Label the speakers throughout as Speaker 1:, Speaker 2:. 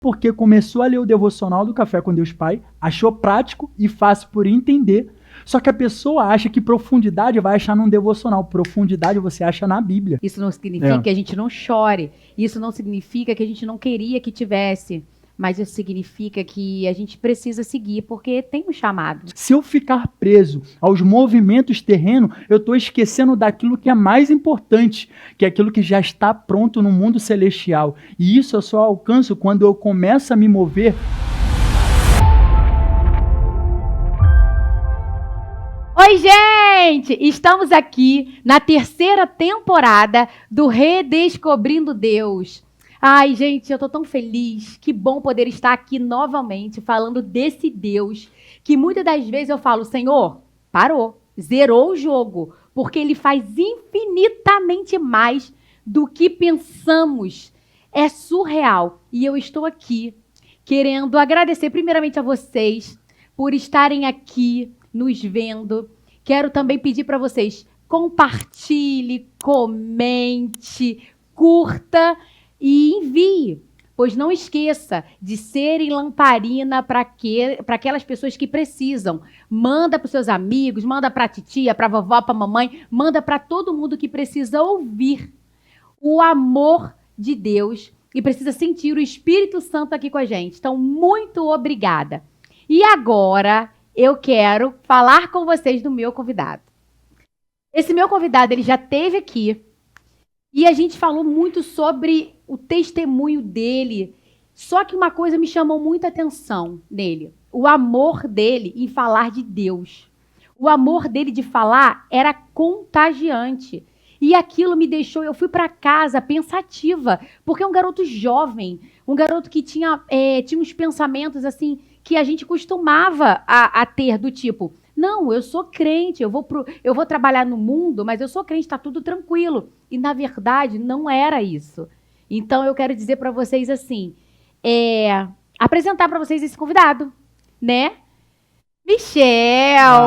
Speaker 1: porque começou a ler o devocional do Café com Deus Pai, achou prático e fácil por entender. Só que a pessoa acha que profundidade vai achar num devocional. Profundidade você acha na Bíblia.
Speaker 2: Isso não significa que a gente não chore. Isso não significa que a gente não queria que tivesse. Mas isso significa que a gente precisa seguir, porque tem um chamado.
Speaker 1: Se eu ficar preso aos movimentos terrenos, eu estou esquecendo daquilo que é mais importante, que é aquilo que já está pronto no mundo celestial. E isso eu só alcanço quando eu começo a me mover.
Speaker 2: Oi, gente! Estamos aqui na terceira temporada do Redescobrindo Deus. Ai, gente, eu tô tão feliz. Que bom poder estar aqui novamente falando desse Deus que muitas das vezes eu falo, Senhor, parou, zerou o jogo, porque Ele faz infinitamente mais do que pensamos. É surreal. E eu estou aqui querendo agradecer primeiramente a vocês por estarem aqui nos vendo. Quero também pedir para vocês, compartilhe, comente, curta e envie, pois não esqueça de serem lamparina para aquelas pessoas que precisam. Manda para os seus amigos, manda para a titia, para a vovó, para a mamãe, manda para todo mundo que precisa ouvir o amor de Deus e precisa sentir o Espírito Santo aqui com a gente. Então, muito obrigada. E agora eu quero falar com vocês do meu convidado. Esse meu convidado, ele já esteve aqui e a gente falou muito sobre o testemunho dele. Só que uma coisa me chamou muita atenção nele. O amor dele em falar de Deus. O amor dele de falar era contagiante. E aquilo me deixou, eu fui para casa pensativa, porque é um garoto jovem, um garoto que tinha uns pensamentos assim, que a gente costumava a ter do tipo, não, eu sou crente, eu vou trabalhar no mundo, mas eu sou crente, está tudo tranquilo. E na verdade não era isso. Então eu quero dizer para vocês assim, apresentar para vocês esse convidado, né? Michel,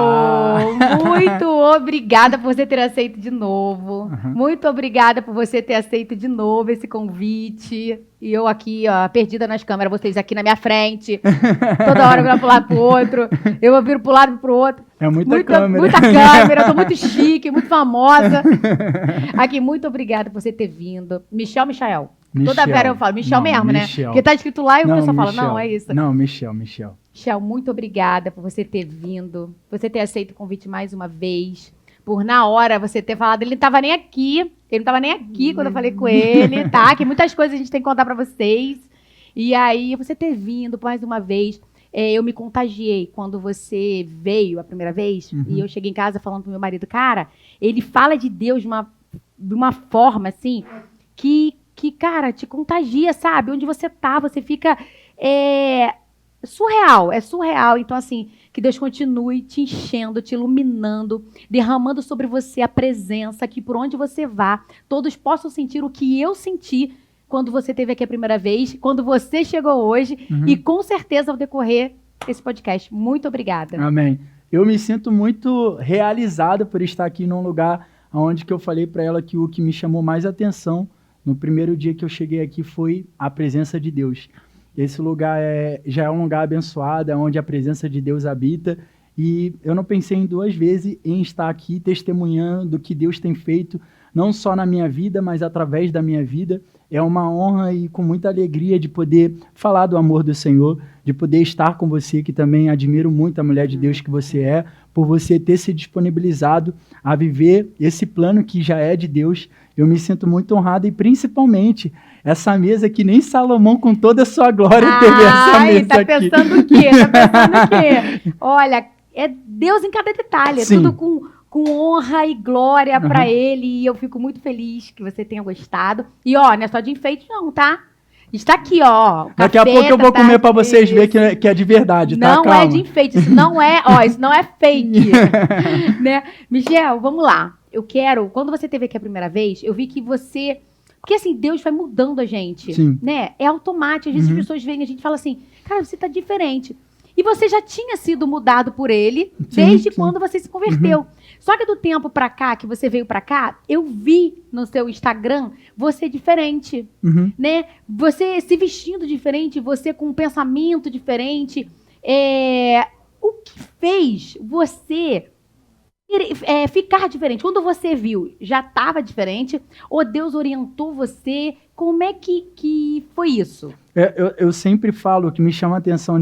Speaker 2: muito obrigada por você ter aceito de novo. Muito obrigada por você ter aceito de novo esse convite. E eu aqui, ó, perdida nas câmeras, vocês aqui na minha frente. Toda hora eu viro para um lado pro outro. Eu viro pro lado e pro outro.
Speaker 1: É muita câmera.
Speaker 2: Muita câmera, eu tô muito chique, muito famosa. Aqui, muito obrigada por você ter vindo. Michel. Toda vez eu falo, Michel mesmo, né? Porque tá escrito lá e o pessoal fala, não, é isso.
Speaker 1: Não, Michel.
Speaker 2: Michel, muito obrigada por você ter vindo, você ter aceito o convite mais uma vez, por na hora você ter falado, ele não estava nem aqui quando eu falei com ele, tá? Que muitas coisas a gente tem que contar para vocês. E aí, você ter vindo mais uma vez, eu me contagiei quando você veio a primeira vez, e eu cheguei em casa falando pro meu marido, cara, ele fala de Deus de uma forma, assim, que, cara, te contagia, sabe? Onde você tá, você fica... é surreal. Então, assim, que Deus continue te enchendo, te iluminando, derramando sobre você a presença, que por onde você vá, todos possam sentir o que eu senti quando você esteve aqui a primeira vez, quando você chegou hoje, e com certeza ao decorrer desse podcast. Muito obrigada.
Speaker 1: Amém. Eu me sinto muito realizado por estar aqui num lugar onde que eu falei para ela que o que me chamou mais atenção no primeiro dia que eu cheguei aqui foi a presença de Deus. Esse lugar já é um lugar abençoado, é onde a presença de Deus habita. E eu não pensei em duas vezes em estar aqui testemunhando o que Deus tem feito, não só na minha vida, mas através da minha vida. É uma honra e com muita alegria de poder falar do amor do Senhor, de poder estar com você, que também admiro muito a mulher de Deus que você é, por você ter se disponibilizado a viver esse plano que já é de Deus. Eu me sinto muito honrado e principalmente essa mesa que nem Salomão com toda a sua glória teve essa mesa
Speaker 2: tá
Speaker 1: aqui.
Speaker 2: Pensando o quê? Olha, é Deus em cada detalhe, é tudo com honra e glória para Ele, e eu fico muito feliz que você tenha gostado. E ó, não é só de enfeite não, tá? Está aqui, ó.
Speaker 1: Daqui a pouco eu vou comer para vocês verem que é de verdade, tá?
Speaker 2: Não
Speaker 1: Calma.
Speaker 2: É de enfeite, isso não é fake. Né? Michel, vamos lá. Eu quero, quando você esteve aqui a primeira vez, eu vi que você... Porque assim, Deus vai mudando a gente, né? É automático. Às vezes as pessoas veem a gente e falam assim, cara, você tá diferente. E você já tinha sido mudado por ele
Speaker 1: Sim,
Speaker 2: desde
Speaker 1: sim.
Speaker 2: quando você se converteu.
Speaker 1: Uhum.
Speaker 2: Só que do tempo pra cá, que você veio pra cá, eu vi no seu Instagram você diferente,
Speaker 1: Uhum.
Speaker 2: né? Você se vestindo diferente, você com um pensamento diferente. O que fez você ficar diferente? Quando você viu, já estava diferente? Ou Deus orientou você? Como é que foi isso?
Speaker 1: Eu sempre falo que me chama a atenção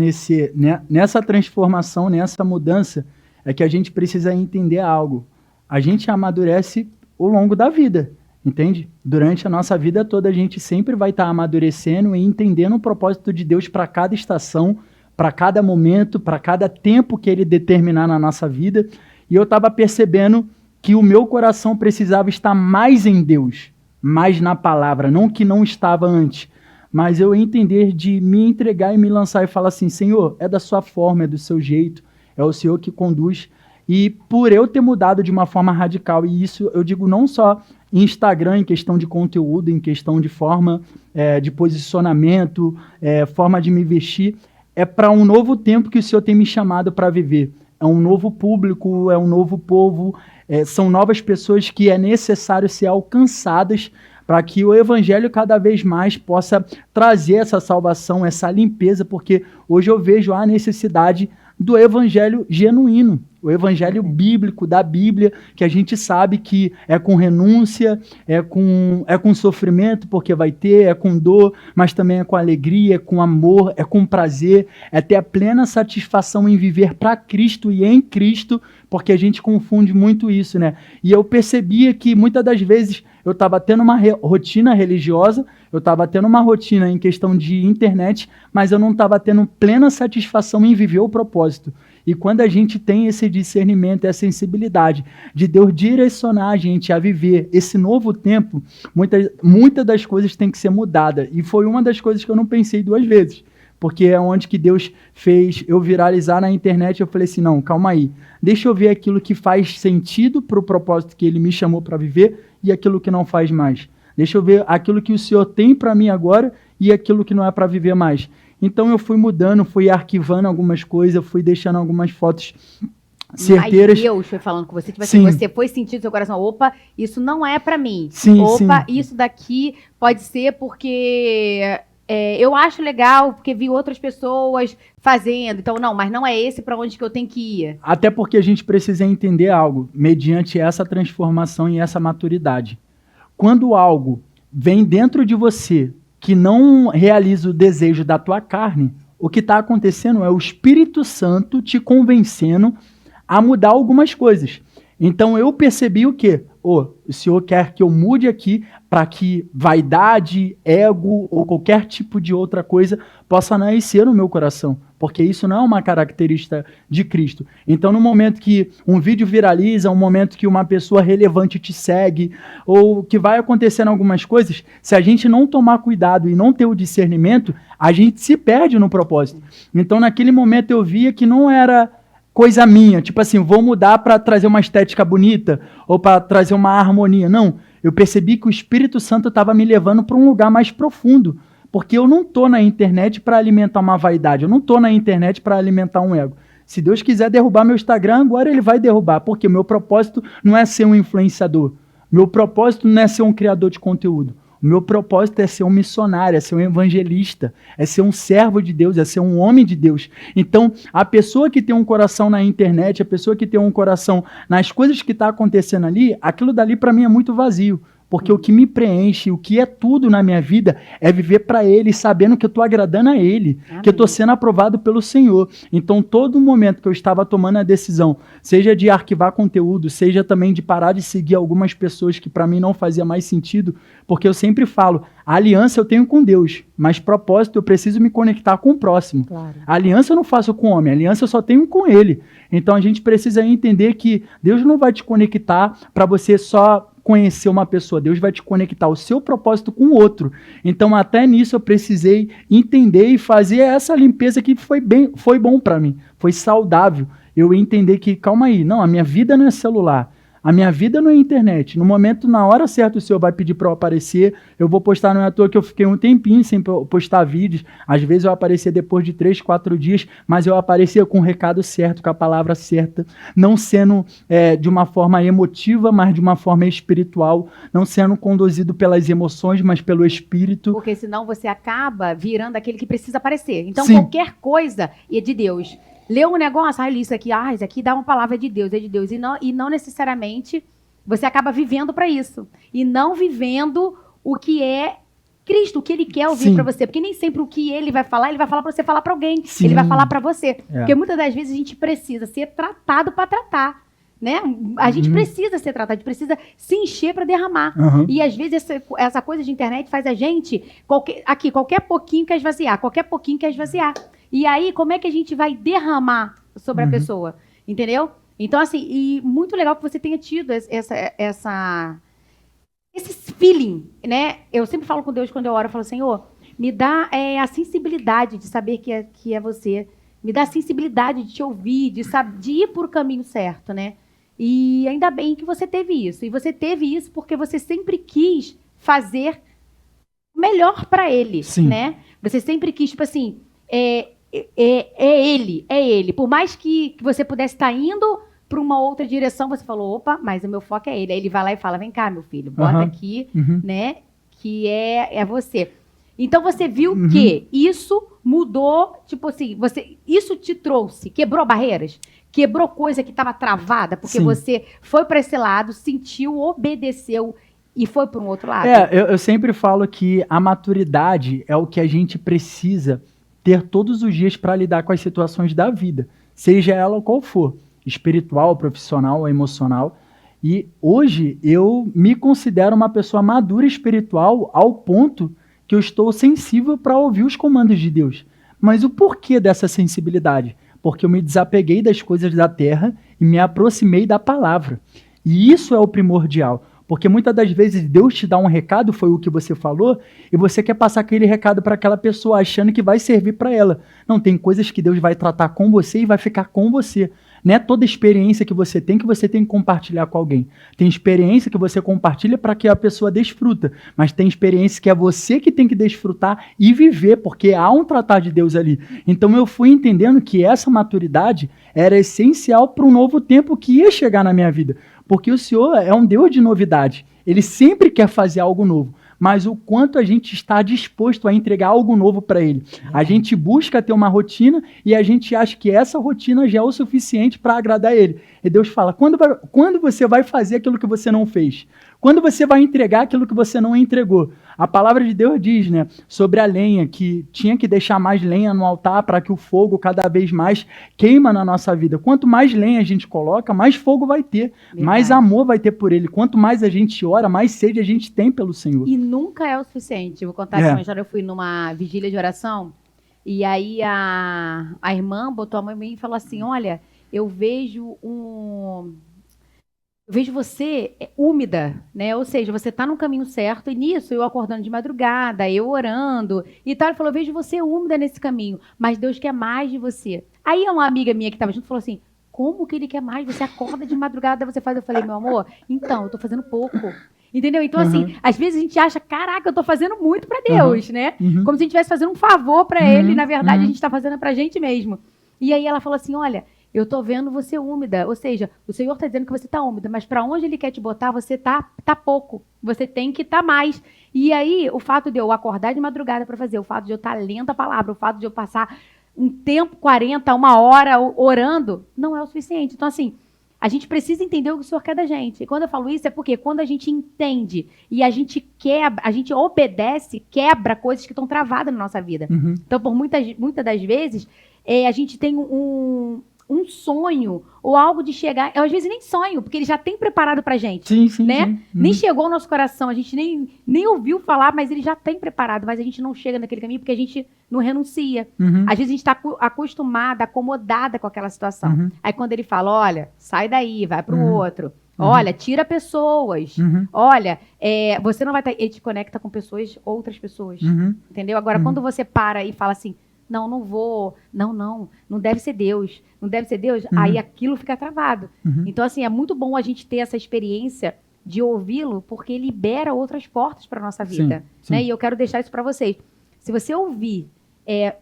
Speaker 1: nessa transformação, nessa mudança, é que a gente precisa entender algo. A gente amadurece ao longo da vida, entende? Durante a nossa vida toda, a gente sempre vai estar amadurecendo e entendendo o propósito de Deus para cada estação, para cada momento, para cada tempo que Ele determinar na nossa vida. E eu estava percebendo que o meu coração precisava estar mais em Deus, mais na palavra, não que não estava antes, mas eu entender de me entregar e me lançar e falar assim, Senhor, é da sua forma, é do seu jeito, é o Senhor que conduz. E por eu ter mudado de uma forma radical, e isso eu digo não só em Instagram, em questão de conteúdo, em questão de forma de posicionamento, forma de me vestir, é para um novo tempo que o Senhor tem me chamado para viver. É um novo público, é um novo povo, são novas pessoas que é necessário ser alcançadas para que o evangelho cada vez mais possa trazer essa salvação, essa limpeza, porque hoje eu vejo a necessidade do evangelho genuíno, o evangelho bíblico, da Bíblia, que a gente sabe que é com renúncia, é com sofrimento, porque vai ter, é com dor, mas também é com alegria, é com amor, é com prazer, é ter a plena satisfação em viver para Cristo e em Cristo, porque a gente confunde muito isso, né? E eu percebia que muitas das vezes eu estava tendo uma rotina religiosa, eu estava tendo uma rotina em questão de internet, mas eu não estava tendo plena satisfação em viver o propósito. E quando a gente tem esse discernimento, essa sensibilidade de Deus direcionar a gente a viver esse novo tempo, muitas das coisas têm que ser mudadas. E foi uma das coisas que eu não pensei duas vezes. Porque é onde que Deus fez eu viralizar na internet, eu falei assim, não, calma aí, deixa eu ver aquilo que faz sentido para o propósito que Ele me chamou para viver e aquilo que não faz mais. Deixa eu ver aquilo que o Senhor tem para mim agora e aquilo que não é para viver mais. Então eu fui mudando, fui arquivando algumas coisas, fui deixando algumas fotos certeiras.
Speaker 2: Mas Deus foi falando com você, tipo
Speaker 1: Sim.
Speaker 2: assim, você foi sentir no seu coração, opa, isso não é para mim.
Speaker 1: Sim,
Speaker 2: opa,
Speaker 1: sim.
Speaker 2: isso daqui pode ser porque eu acho legal, porque vi outras pessoas fazendo. Então, não, mas não é esse para onde que eu tenho que ir.
Speaker 1: Até porque a gente precisa entender algo, mediante essa transformação e essa maturidade. Quando algo vem dentro de você que não realiza o desejo da tua carne, o que está acontecendo é o Espírito Santo te convencendo a mudar algumas coisas. Então eu percebi o quê? O Senhor quer que eu mude aqui para que vaidade, ego ou qualquer tipo de outra coisa possa nascer no meu coração, porque isso não é uma característica de Cristo. Então no momento que um vídeo viraliza, um momento que uma pessoa relevante te segue, ou que vai acontecendo algumas coisas, se a gente não tomar cuidado e não ter o discernimento, a gente se perde no propósito. Então naquele momento eu via que não era coisa minha, tipo assim, vou mudar para trazer uma estética bonita ou para trazer uma harmonia. Não, eu percebi que o Espírito Santo estava me levando para um lugar mais profundo, porque eu não estou na internet para alimentar uma vaidade, eu não estou na internet para alimentar um ego. Se Deus quiser derrubar meu Instagram, agora Ele vai derrubar, porque meu propósito não é ser um influenciador, meu propósito não é ser um criador de conteúdo. O meu propósito é ser um missionário, é ser um evangelista, é ser um servo de Deus, é ser um homem de Deus. Então, a pessoa que tem um coração na internet, a pessoa que tem um coração nas coisas que está acontecendo ali, aquilo dali para mim é muito vazio. Porque o que me preenche, o que é tudo na minha vida, é viver para Ele, sabendo que eu estou agradando a Ele, que eu estou sendo aprovado pelo Senhor. Então, todo momento que eu estava tomando a decisão, seja de arquivar conteúdo, seja também de parar de seguir algumas pessoas que para mim não fazia mais sentido, porque eu sempre falo, a aliança eu tenho com Deus, mas propósito eu preciso me conectar com o próximo.
Speaker 2: Claro.
Speaker 1: A aliança eu não faço com o homem, a aliança eu só tenho com Ele. Então, a gente precisa entender que Deus não vai te conectar para você só conhecer uma pessoa, Deus vai te conectar o seu propósito com o outro. Então até nisso eu precisei entender e fazer essa limpeza que foi bom para mim, foi saudável. Eu entender que, calma aí, não, a minha vida não é celular, A minha vida não é internet. No momento, na hora certa, o Senhor vai pedir para eu aparecer. Eu vou postar, não é à toa que eu fiquei um tempinho sem postar vídeos. Às vezes eu aparecia depois de 3, 4 dias, mas eu aparecia com o recado certo, com a palavra certa, não sendo de uma forma emotiva, mas de uma forma espiritual, não sendo conduzido pelas emoções, mas pelo Espírito.
Speaker 2: Porque senão você acaba virando aquele que precisa aparecer. Então,
Speaker 1: Sim.
Speaker 2: qualquer coisa é de Deus. Leu um negócio, isso aqui dá uma palavra de Deus, é de Deus. E não necessariamente você acaba vivendo para isso. E não vivendo o que é Cristo, o que Ele quer ouvir para você. Porque nem sempre o que Ele vai falar para você falar para alguém.
Speaker 1: Sim.
Speaker 2: Ele vai falar para você. Porque muitas das vezes a gente precisa ser tratado para tratar. Né? A gente precisa ser tratado, a gente precisa se encher para derramar. E às vezes essa coisa de internet faz a gente, qualquer pouquinho quer esvaziar, qualquer pouquinho quer esvaziar. E aí, como é que a gente vai derramar sobre a pessoa? Entendeu? Então, assim, e muito legal que você tenha tido esse feeling, né? Eu sempre falo com Deus quando eu oro, eu falo, Senhor, me dá a sensibilidade de saber que é você. Me dá a sensibilidade de te ouvir, de ir por o caminho certo, né? E ainda bem que você teve isso. E você teve isso porque você sempre quis fazer melhor para ele,
Speaker 1: Sim.
Speaker 2: né? Você sempre quis, tipo assim, é ele. Por mais que você pudesse estar indo para uma outra direção, você falou, opa, mas o meu foco é ele. Aí ele vai lá e fala, vem cá, meu filho, bota aqui, né, que é você. Então você viu que isso mudou, tipo assim, isso te trouxe, quebrou barreiras, quebrou coisa que estava travada, porque
Speaker 1: Sim.
Speaker 2: você foi para esse lado, sentiu, obedeceu e foi para um outro lado.
Speaker 1: Eu sempre falo que a maturidade é o que a gente precisa ter todos os dias para lidar com as situações da vida, seja ela qual for, espiritual, profissional ou emocional. E hoje eu me considero uma pessoa madura espiritual ao ponto que eu estou sensível para ouvir os comandos de Deus. Mas o porquê dessa sensibilidade? Porque eu me desapeguei das coisas da terra e me aproximei da palavra. E isso é o primordial. Porque muitas das vezes Deus te dá um recado, foi o que você falou, e você quer passar aquele recado para aquela pessoa achando que vai servir para ela. Não, tem coisas que Deus vai tratar com você e vai ficar com você. Não é toda experiência que você tem que compartilhar com alguém. Tem experiência que você compartilha para que a pessoa desfruta, mas tem experiência que é você que tem que desfrutar e viver, porque há um tratar de Deus ali. Então eu fui entendendo que essa maturidade era essencial para um novo tempo que ia chegar na minha vida. Porque o Senhor é um Deus de novidade. Ele sempre quer fazer algo novo. Mas o quanto a gente está disposto a entregar algo novo para Ele. A gente busca ter uma rotina e a gente acha que essa rotina já é o suficiente para agradar Ele. E Deus fala, quando você vai fazer aquilo que você não fez? Quando você vai entregar aquilo que você não entregou? A palavra de Deus diz, né, sobre a lenha, que tinha que deixar mais lenha no altar para que o fogo cada vez mais queima na nossa vida. Quanto mais lenha a gente coloca, mais fogo vai ter, mais amor vai ter por Ele. Quanto mais a gente ora, mais sede a gente tem pelo Senhor.
Speaker 2: E nunca é o suficiente. Vou contar uma história. Eu fui numa vigília de oração e aí a irmã botou a mão em mim e falou assim, olha, eu vejo você úmida, né? Ou seja, você está no caminho certo e nisso eu acordando de madrugada, eu orando e tal. Ele falou, eu vejo você úmida nesse caminho, mas Deus quer mais de você. Aí uma amiga minha que estava junto falou assim, como que Ele quer mais? Você acorda de madrugada, você faz. Eu falei, meu amor, então, eu estou fazendo pouco. Entendeu? Então, assim, às vezes a gente acha, caraca, eu tô fazendo muito pra Deus, né? Como se a gente estivesse fazendo um favor pra Ele, e na verdade a gente tá fazendo pra gente mesmo. E aí ela falou assim, olha, eu tô vendo você úmida, ou seja, o Senhor tá dizendo que você tá úmida, mas pra onde Ele quer te botar, você tá pouco, você tem que tá mais. E aí, o fato de eu acordar de madrugada pra fazer, o fato de eu estar lendo a palavra, o fato de eu passar um tempo, 40, uma hora orando, não é o suficiente. Então, assim, a gente precisa entender o que o Senhor quer da gente. E quando eu falo isso é porque quando a gente entende e a gente quebra, a gente obedece, quebra coisas que estão travadas na nossa vida. Então, por muitas das vezes, a gente tem um sonho ou algo de chegar. Eu, às vezes, nem sonho, porque Ele já tem preparado pra gente.
Speaker 1: Sim,
Speaker 2: né?
Speaker 1: sim.
Speaker 2: Nem chegou ao nosso coração, a gente nem ouviu falar, mas Ele já tem preparado. Mas a gente não chega naquele caminho porque a gente não renuncia. Às vezes a gente está acostumada, acomodada com aquela situação. Aí quando Ele fala, olha, sai daí, vai pro outro. Olha, tira pessoas. Olha, você não vai estar... Ele te conecta com outras pessoas. Entendeu? Agora, quando você para e fala assim, não vou, não deve ser Deus, não deve ser Deus, aí aquilo fica travado. Então, assim, é muito bom a gente ter essa experiência de ouvi-lo, porque libera outras portas para nossa vida.
Speaker 1: Sim.
Speaker 2: Né? E eu quero deixar isso para vocês. Se você ouvir,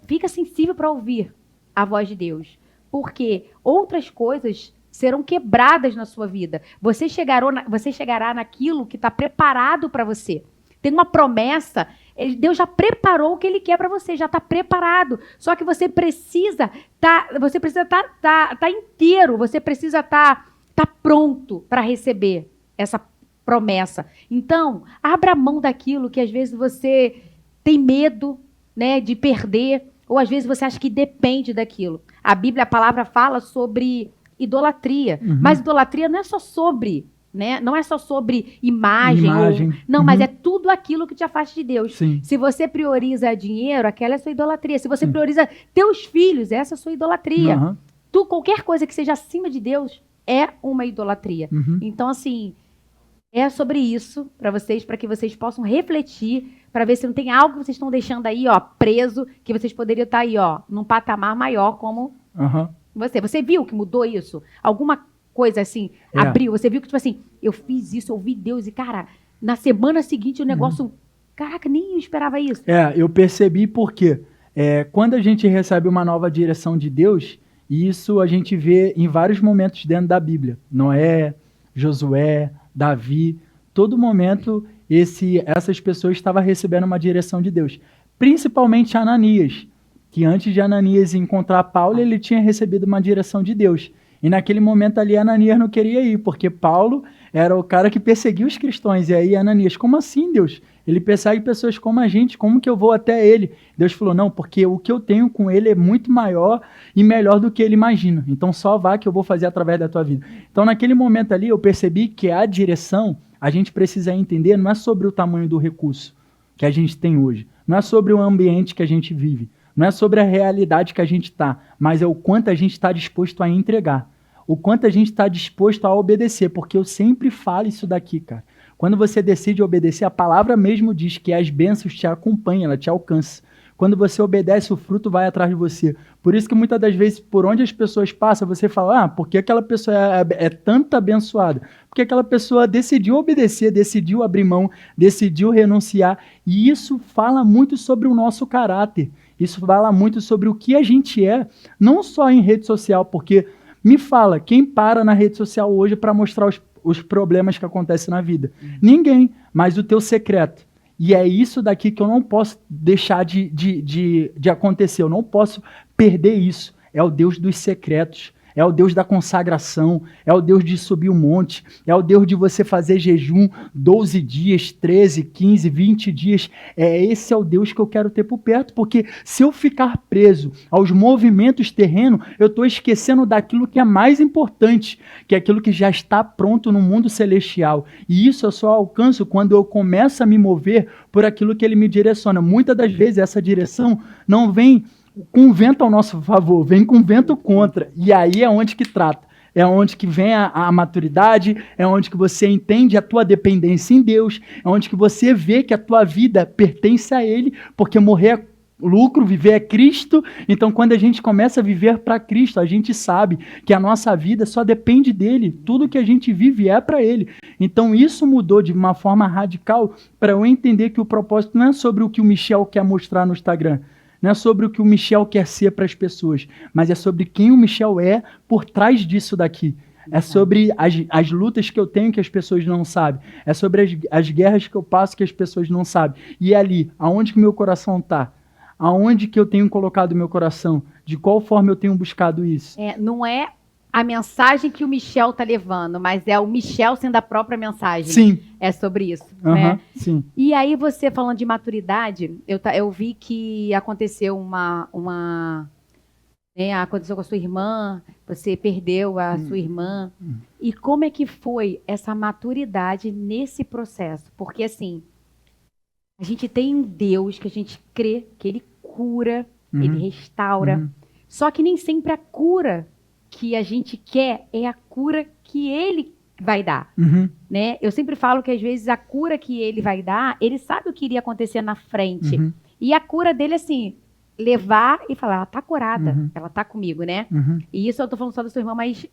Speaker 2: fica sensível para ouvir a voz de Deus, porque outras coisas serão quebradas na sua vida. Você chegará naquilo que está preparado para você. Tem uma promessa, Deus já preparou o que Ele quer para você, já está preparado. Só que você precisa estar inteiro, você precisa estar pronto para receber essa promessa. Então, abra mão daquilo que às vezes você tem medo, né, de perder, ou às vezes você acha que depende daquilo. A Bíblia, a palavra fala sobre idolatria, mas idolatria não é só sobre, né? Não é só sobre imagem. Mas é tudo aquilo que te afasta de Deus.
Speaker 1: Sim.
Speaker 2: Se você prioriza dinheiro, aquela é a sua idolatria. Se você prioriza teus filhos, essa é a sua idolatria. Qualquer coisa que seja acima de Deus é uma idolatria. Então, assim, é sobre isso para que vocês possam refletir, para ver se não tem algo que vocês estão deixando aí, ó, preso, que vocês poderiam estar aí, ó, num patamar maior como Você viu que mudou isso? Alguma coisa assim, abriu? Você viu que, tipo assim, eu fiz isso, eu ouvi Deus e, cara, na semana seguinte o negócio... Caraca, nem eu esperava isso.
Speaker 1: Eu percebi porque quando a gente recebe uma nova direção de Deus, isso a gente vê em vários momentos dentro da Bíblia. Noé, Josué, Davi, todo momento essas pessoas estavam recebendo uma direção de Deus. Principalmente Ananias, que antes de Ananias encontrar Paulo, ele tinha recebido uma direção de Deus. E naquele momento ali, Ananias não queria ir, porque Paulo era o cara que perseguia os cristãos. E aí Ananias, como assim, Deus? Ele persegue pessoas como a gente, como que eu vou até ele? Deus falou, não, porque o que eu tenho com ele é muito maior e melhor do que ele imagina. Então só vá que eu vou fazer através da tua vida. Então naquele momento ali, eu percebi que a direção, a gente precisa entender, não é sobre o tamanho do recurso que a gente tem hoje. Não é sobre o ambiente que a gente vive. Não é sobre a realidade que a gente está, mas é o quanto a gente está disposto a entregar. O quanto a gente está disposto a obedecer, porque eu sempre falo isso daqui, cara. Quando você decide obedecer, a palavra mesmo diz que as bênçãos te acompanham, ela te alcança. Quando você obedece, o fruto vai atrás de você. Por isso que muitas das vezes, por onde as pessoas passam, você fala, por que aquela pessoa é tanto abençoada? Porque aquela pessoa decidiu obedecer, decidiu abrir mão, decidiu renunciar. E isso fala muito sobre o nosso caráter. Isso fala muito sobre o que a gente é, não só em rede social, porque me fala, quem para na rede social hoje para mostrar os problemas que acontecem na vida? Ninguém, mas o teu secreto. E é isso daqui que eu não posso deixar de acontecer, eu não posso perder isso. É o Deus dos secretos. É o Deus da consagração, é o Deus de subir o monte, é o Deus de você fazer jejum 12 dias, 13, 15, 20 dias. Esse é o Deus que eu quero ter por perto, porque se eu ficar preso aos movimentos terrenos, eu estou esquecendo daquilo que é mais importante, que é aquilo que já está pronto no mundo celestial. E isso eu só alcanço quando eu começo a me mover por aquilo que Ele me direciona. Muitas das vezes essa direção não vem com vento ao nosso favor, vem com vento contra. E aí é onde que trata. É onde que vem a maturidade, é onde que você entende a tua dependência em Deus, é onde que você vê que a tua vida pertence a Ele, porque morrer é lucro, viver é Cristo. Então quando a gente começa a viver para Cristo, a gente sabe que a nossa vida só depende dEle, tudo que a gente vive é para Ele. Então isso mudou de uma forma radical para eu entender que o propósito não é sobre o que o Michel quer mostrar no Instagram, não é sobre o que o Michel quer ser para as pessoas, mas é sobre quem o Michel é por trás disso daqui. É sobre as lutas que eu tenho que as pessoas não sabem. É sobre as guerras que eu passo que as pessoas não sabem. E é ali, aonde que meu coração está? Aonde que eu tenho colocado meu coração? De qual forma eu tenho buscado isso?
Speaker 2: Não é a mensagem que o Michel está levando, mas é o Michel sendo a própria mensagem.
Speaker 1: Sim.
Speaker 2: É sobre isso.
Speaker 1: Né? Sim.
Speaker 2: E aí você falando de maturidade, eu vi que aconteceu aconteceu com a sua irmã, você perdeu a sua irmã. E como é que foi essa maturidade nesse processo? Porque assim, a gente tem um Deus que a gente crê que Ele cura, Ele restaura. Só que nem sempre a cura que a gente quer é a cura que Ele vai dar, né? Eu sempre falo que às vezes a cura que Ele vai dar, Ele sabe o que iria acontecer na frente. E a cura dele, assim, levar e falar, ela tá curada,
Speaker 1: Uhum.
Speaker 2: ela tá comigo, né?
Speaker 1: Uhum.
Speaker 2: E isso eu tô falando só da sua irmã, mas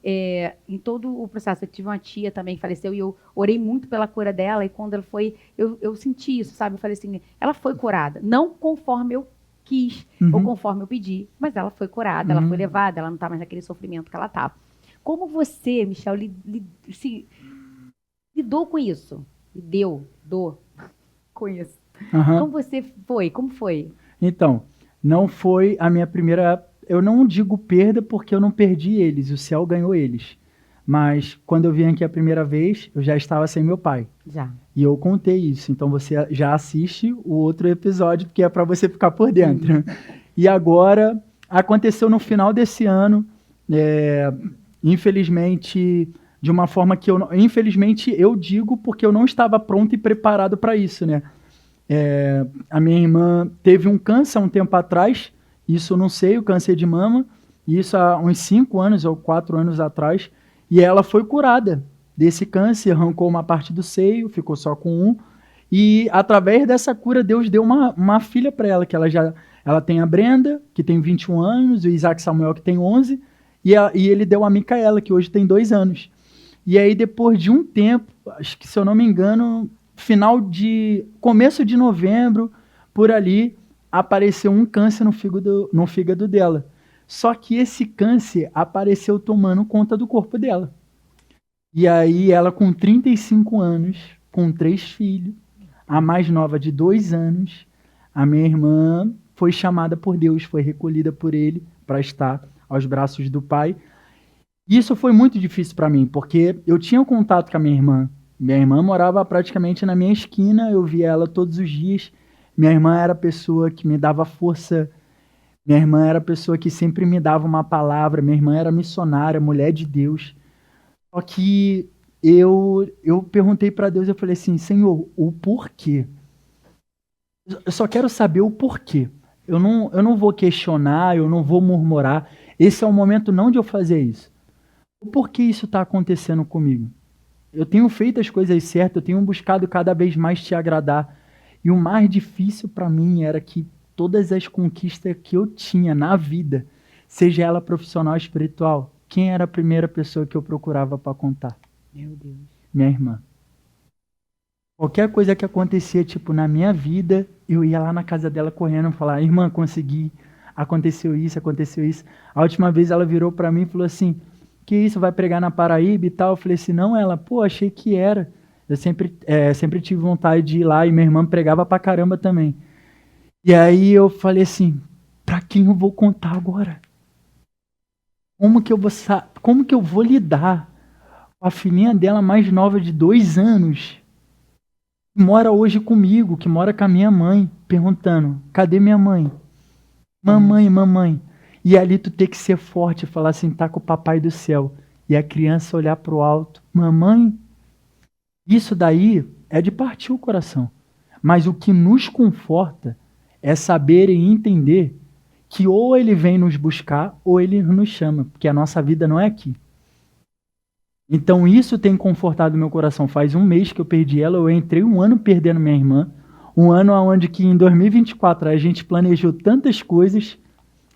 Speaker 2: em todo o processo, eu tive uma tia também que faleceu e eu orei muito pela cura dela, e quando ela foi, eu senti isso, sabe? Eu falei assim, ela foi curada, não conforme eu quis, ou
Speaker 1: Uhum.
Speaker 2: conforme eu pedi, mas ela foi curada, ela foi levada, ela não tá mais naquele sofrimento que ela tava. Como você, Michel, lidou com isso? Lidou com isso?
Speaker 1: Aham.
Speaker 2: Como você foi? Como foi?
Speaker 1: Então, não foi a minha primeira. Eu não digo perda porque eu não perdi eles, o céu ganhou eles. Mas quando eu vim aqui a primeira vez, eu já estava sem meu pai.
Speaker 2: Já.
Speaker 1: E eu contei isso. Então você já assiste o outro episódio, porque é para você ficar por dentro. E agora, aconteceu no final desse ano, infelizmente, de uma forma que eu. Infelizmente, eu digo porque eu não estava pronto e preparado para isso, né? A minha irmã teve um câncer há um tempo atrás, isso eu não sei, o câncer de mama, isso há uns 5 anos ou 4 anos atrás, e ela foi curada desse câncer, arrancou uma parte do seio, ficou só com um, e através dessa cura Deus deu uma filha para ela, que ela tem a Brenda, que tem 21 anos, o Isaac Samuel, que tem 11, e ele deu a Micaela, que hoje tem 2 anos. E aí depois de um tempo, acho que se eu não me engano, começo de novembro, por ali, apareceu um câncer no fígado dela. Só que esse câncer apareceu tomando conta do corpo dela. E aí ela com 35 anos, com 3 filhos, a mais nova de 2 anos, a minha irmã foi chamada por Deus, foi recolhida por ele para estar aos braços do pai. Isso foi muito difícil para mim, porque eu tinha um contato com a minha irmã. Minha irmã morava praticamente na minha esquina, eu via ela todos os dias. Minha irmã era a pessoa que me dava força. Minha irmã era a pessoa que sempre me dava uma palavra. Minha irmã era missionária, mulher de Deus. Só que eu perguntei para Deus, eu falei assim, Senhor, o porquê? Eu só quero saber o porquê. Eu não vou questionar, eu não vou murmurar. Esse é o momento não de eu fazer isso. O porquê isso está acontecendo comigo? Eu tenho feito as coisas certas, eu tenho buscado cada vez mais te agradar. E o mais difícil para mim era que todas as conquistas que eu tinha na vida, seja ela profissional ou espiritual, quem era a primeira pessoa que eu procurava para contar?
Speaker 2: Meu Deus.
Speaker 1: Minha irmã. Qualquer coisa que acontecia, tipo, na minha vida, eu ia lá na casa dela correndo e falar, irmã, consegui, aconteceu isso, aconteceu isso. A última vez ela virou para mim e falou assim, que isso, vai pregar na Paraíba e tal? Eu falei assim, não, ela, pô, achei que era. Eu sempre tive vontade de ir lá e minha irmã pregava pra caramba também. E aí eu falei assim, pra quem eu vou contar agora? Como que eu vou lidar com a filhinha dela mais nova de 2 anos, que mora hoje comigo, que mora com a minha mãe, perguntando, cadê minha mãe? Mamãe, mamãe. E ali tu tem que ser forte e falar assim, tá com o papai do céu. E a criança olhar pro alto, mamãe. Isso daí é de partir o coração. Mas o que nos conforta é saber e entender que ou ele vem nos buscar ou ele nos chama, porque a nossa vida não é aqui. Então isso tem confortado meu coração. Faz 1 mês que eu perdi ela, eu entrei 1 ano perdendo minha irmã, um ano onde que em 2024 a gente planejou tantas coisas.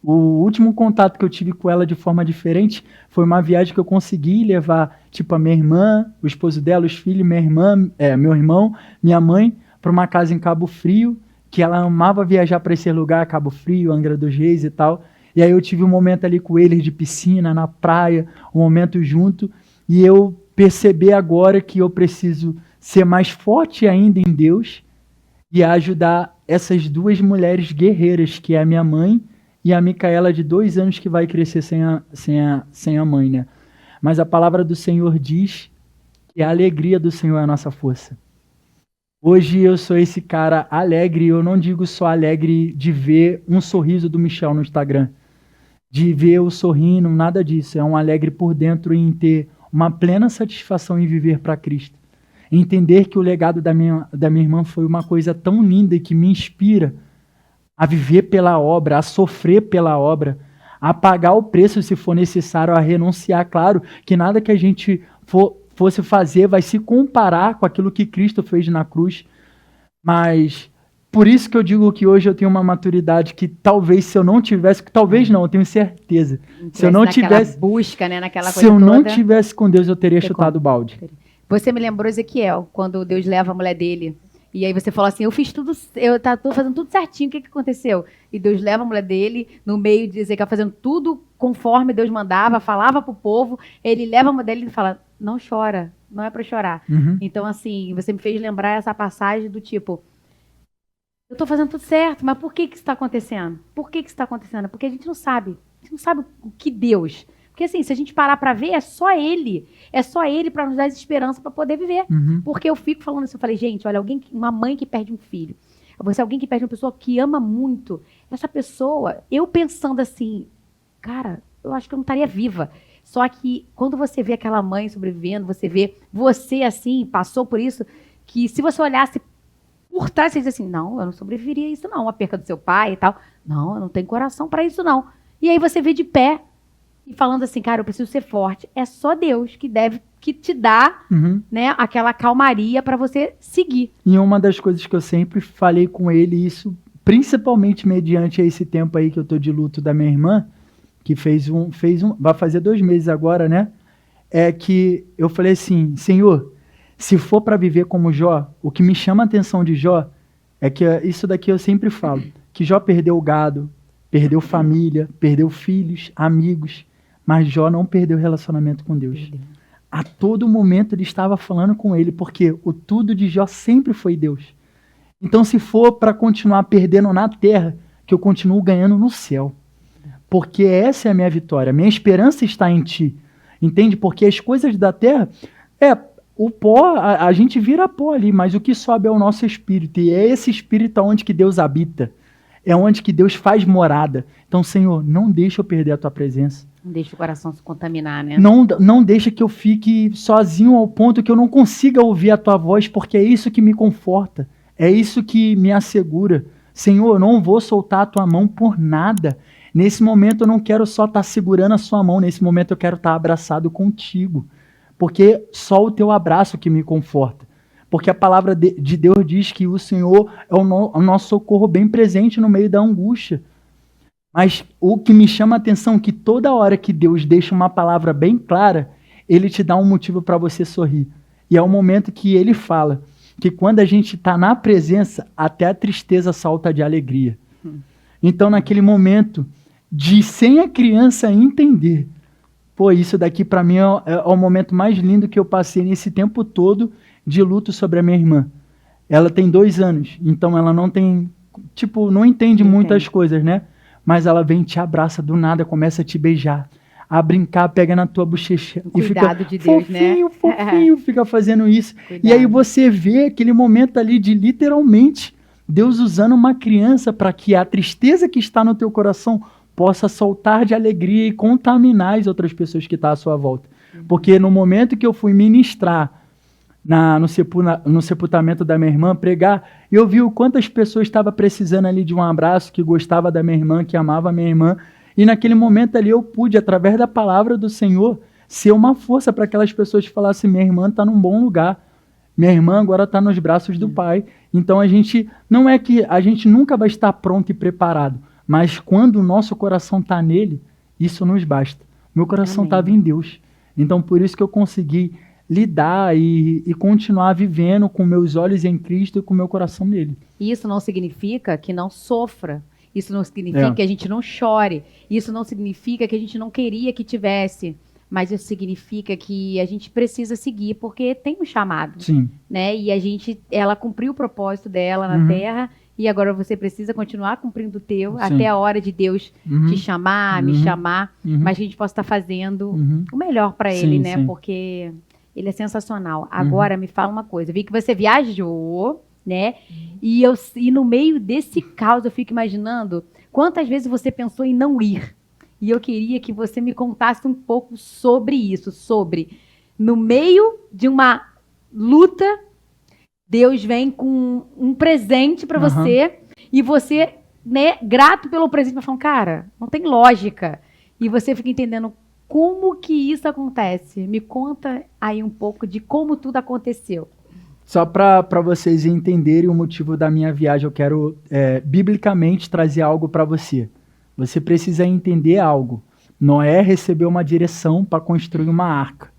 Speaker 1: O último contato que eu tive com ela de forma diferente foi uma viagem que eu consegui levar, tipo, a minha irmã, o esposo dela, os filhos, minha irmã, meu irmão, minha mãe, para uma casa em Cabo Frio, que ela amava viajar para esse lugar, Cabo Frio, Angra dos Reis e tal. E aí eu tive um momento ali com eles de piscina, na praia, um momento junto, e eu percebi agora que eu preciso ser mais forte ainda em Deus e ajudar essas 2 mulheres guerreiras, que é a minha mãe e a Micaela de 2 anos, que vai crescer sem a mãe, né? Mas a palavra do Senhor diz que a alegria do Senhor é a nossa força. Hoje eu sou esse cara alegre, eu não digo só alegre de ver um sorriso do Michel no Instagram, de ver eu sorrindo, nada disso. É um alegre por dentro em ter uma plena satisfação em viver para Cristo. Entender que o legado da minha irmã foi uma coisa tão linda e que me inspira a viver pela obra, a sofrer pela obra, a pagar o preço se for necessário, a renunciar. Claro que nada que a gente fosse fazer vai se comparar com aquilo que Cristo fez na cruz, mas Por isso que eu digo que hoje eu tenho uma maturidade que talvez se eu não tivesse, talvez não, eu tenho certeza. Se eu não tivesse
Speaker 2: busca, né, naquela
Speaker 1: se
Speaker 2: coisa
Speaker 1: eu não
Speaker 2: toda,
Speaker 1: tivesse com Deus, eu teria chutado o balde.
Speaker 2: Você me lembrou Ezequiel, quando Deus leva a mulher dele. E aí você falou assim, eu fiz tudo, tô fazendo tudo certinho, o que aconteceu? E Deus leva a mulher dele, no meio de Ezequiel fazendo tudo conforme Deus mandava, falava pro povo, ele leva a mulher dele e fala, não chora, não é para chorar. Então assim, você me fez lembrar essa passagem do tipo, eu tô fazendo tudo certo, mas por que isso está acontecendo? Por que isso está acontecendo? Porque a gente não sabe o que Deus... Porque assim, se a gente parar para ver, é só Ele para nos dar esperança para poder viver. Porque eu fico falando assim, eu falei, gente, olha, uma mãe que perde um filho, você é alguém que perde uma pessoa que ama muito, essa pessoa, eu pensando assim, cara, eu acho que eu não estaria viva. Só que quando você vê aquela mãe sobrevivendo, você vê você assim, passou por isso, que se você olhasse por trás, você diz assim, não, eu não sobreviveria a isso não, a perca do seu pai e tal. Não, eu não tenho coração para isso não. E aí você vê de pé, e falando assim, cara, eu preciso ser forte. É só Deus que te dá, né, aquela calmaria para você seguir.
Speaker 1: E uma das coisas que eu sempre falei com ele, isso principalmente mediante esse tempo aí que eu tô de luto da minha irmã, que vai fazer 2 meses agora, né? É que eu falei assim, Senhor, se for para viver como Jó, o que me chama a atenção de Jó é que isso daqui eu sempre falo, que Jó perdeu o gado, perdeu família, perdeu filhos, amigos, mas Jó não perdeu o relacionamento com Deus. A todo momento ele estava falando com ele, porque o tudo de Jó sempre foi Deus. Então, se for para continuar perdendo na terra, que eu continuo ganhando no céu. Porque essa é a minha vitória. Minha esperança está em ti. Entende? Porque as coisas da terra, o pó, a gente vira pó ali, mas o que sobe é o nosso espírito. E é esse espírito onde que Deus habita. É onde que Deus faz morada. Então, Senhor, não deixa eu perder a tua presença.
Speaker 2: Não deixa o coração se contaminar, né?
Speaker 1: Não deixa que eu fique sozinho ao ponto que eu não consiga ouvir a tua voz, porque é isso que me conforta. É isso que me assegura. Senhor, eu não vou soltar a tua mão por nada. Nesse momento eu não quero só estar segurando a sua mão. Nesse momento eu quero estar abraçado contigo. Porque só o teu abraço que me conforta. Porque a palavra de Deus diz que o Senhor é o nosso socorro bem presente no meio da angústia. Mas o que me chama a atenção é que toda hora que Deus deixa uma palavra bem clara, Ele te dá um motivo para você sorrir. E é o momento que Ele fala que quando a gente está na presença, até a tristeza salta de alegria. Então, naquele momento, sem a criança entender, isso daqui para mim é o momento mais lindo que eu passei nesse tempo todo de luto sobre a minha irmã. Ela tem 2 anos, então ela não entende muitas coisas, né? Mas ela vem, te abraça do nada, começa a te beijar, a brincar, pega na tua bochecha e fica
Speaker 2: de Deus,
Speaker 1: fofinho, fica fazendo isso.
Speaker 2: Cuidado.
Speaker 1: E aí você vê aquele momento ali de literalmente Deus usando uma criança para que a tristeza que está no teu coração possa soltar de alegria e contaminar as outras pessoas que estão à sua volta. Porque no momento que eu fui ministrar no sepultamento da minha irmã, pregar, eu vi o quantas pessoas estavam precisando ali de um abraço, que gostava da minha irmã, que amava a minha irmã, e naquele momento ali eu pude, através da palavra do Senhor, ser uma força para aquelas pessoas que falassem, minha irmã está num bom lugar, minha irmã agora está nos braços do Pai. Então não é que a gente nunca vai estar pronto e preparado, mas quando o nosso coração está nele, isso nos basta. Meu coração estava em Deus. Então por isso que eu consegui lidar e continuar vivendo com meus olhos em Cristo e com meu coração nele.
Speaker 2: Isso não significa que não sofra. Isso não significa que a gente não chore. Isso não significa que a gente não queria que tivesse. Mas isso significa que a gente precisa seguir, porque tem um chamado.
Speaker 1: Sim.
Speaker 2: Né? E ela cumpriu o propósito dela na Terra, e agora você precisa continuar cumprindo o teu, até a hora de Deus te chamar, me chamar, mas que a gente possa estar fazendo o melhor para Ele, né? Sim. Porque Ele é sensacional. Agora, me fala uma coisa. Eu vi que você viajou, né? E no meio desse caos, eu fico imaginando quantas vezes você pensou em não ir. E eu queria que você me contasse um pouco sobre isso, no meio de uma luta, Deus vem com um presente para você, e você, né, grato pelo presente, vai falando, cara, não tem lógica. E você fica entendendo como que isso acontece. Me conta aí um pouco de como tudo aconteceu.
Speaker 1: Só para vocês entenderem o motivo da minha viagem, eu quero biblicamente trazer algo para você. Você precisa entender algo. Noé recebeu uma direção para construir uma arca,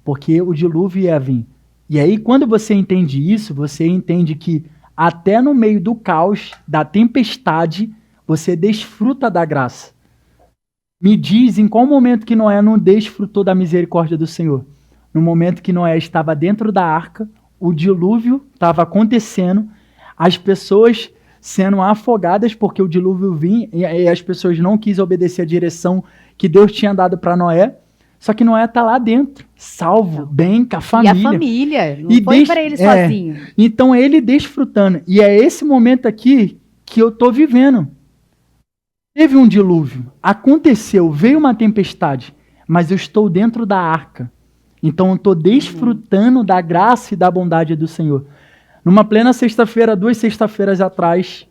Speaker 1: porque o dilúvio ia vir. E aí, quando você entende isso, você entende que até no meio do caos, da tempestade, você desfruta da graça. Me diz em qual momento que Noé não desfrutou da misericórdia do Senhor. No momento que Noé estava dentro da arca, o dilúvio estava acontecendo, as pessoas sendo afogadas porque o dilúvio vinha e as pessoas não quis obedecer a direção que Deus tinha dado para Noé. Só que Noé está lá dentro, salvo, bem, com a família.
Speaker 2: E a família, não foi para ele sozinho.
Speaker 1: Então ele desfrutando. E é esse momento aqui que eu estou vivendo. Teve um dilúvio, aconteceu, veio uma tempestade, mas eu estou dentro da arca. Então eu estou desfrutando da graça e da bondade do Senhor. Numa plena sexta-feira, 2 sexta-feiras atrás,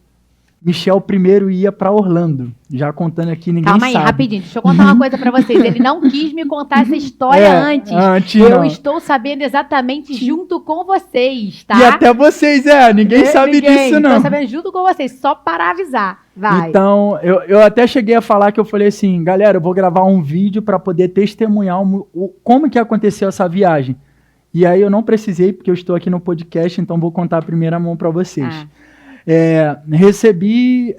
Speaker 1: Michel primeiro ia para Orlando. Já contando aqui, ninguém sabe.
Speaker 2: Calma aí, rapidinho. Deixa eu contar uma coisa para vocês. Ele não quis me contar essa história antes. Eu não estou sabendo exatamente junto com vocês, tá?
Speaker 1: E até vocês, ninguém sabe disso, não.
Speaker 2: Estou sabendo junto com vocês, só para avisar. Vai.
Speaker 1: Então, eu até cheguei a falar que eu falei assim, galera, eu vou gravar um vídeo para poder testemunhar como que aconteceu essa viagem. E aí eu não precisei, porque eu estou aqui no podcast, então vou contar a primeira mão para vocês. Recebi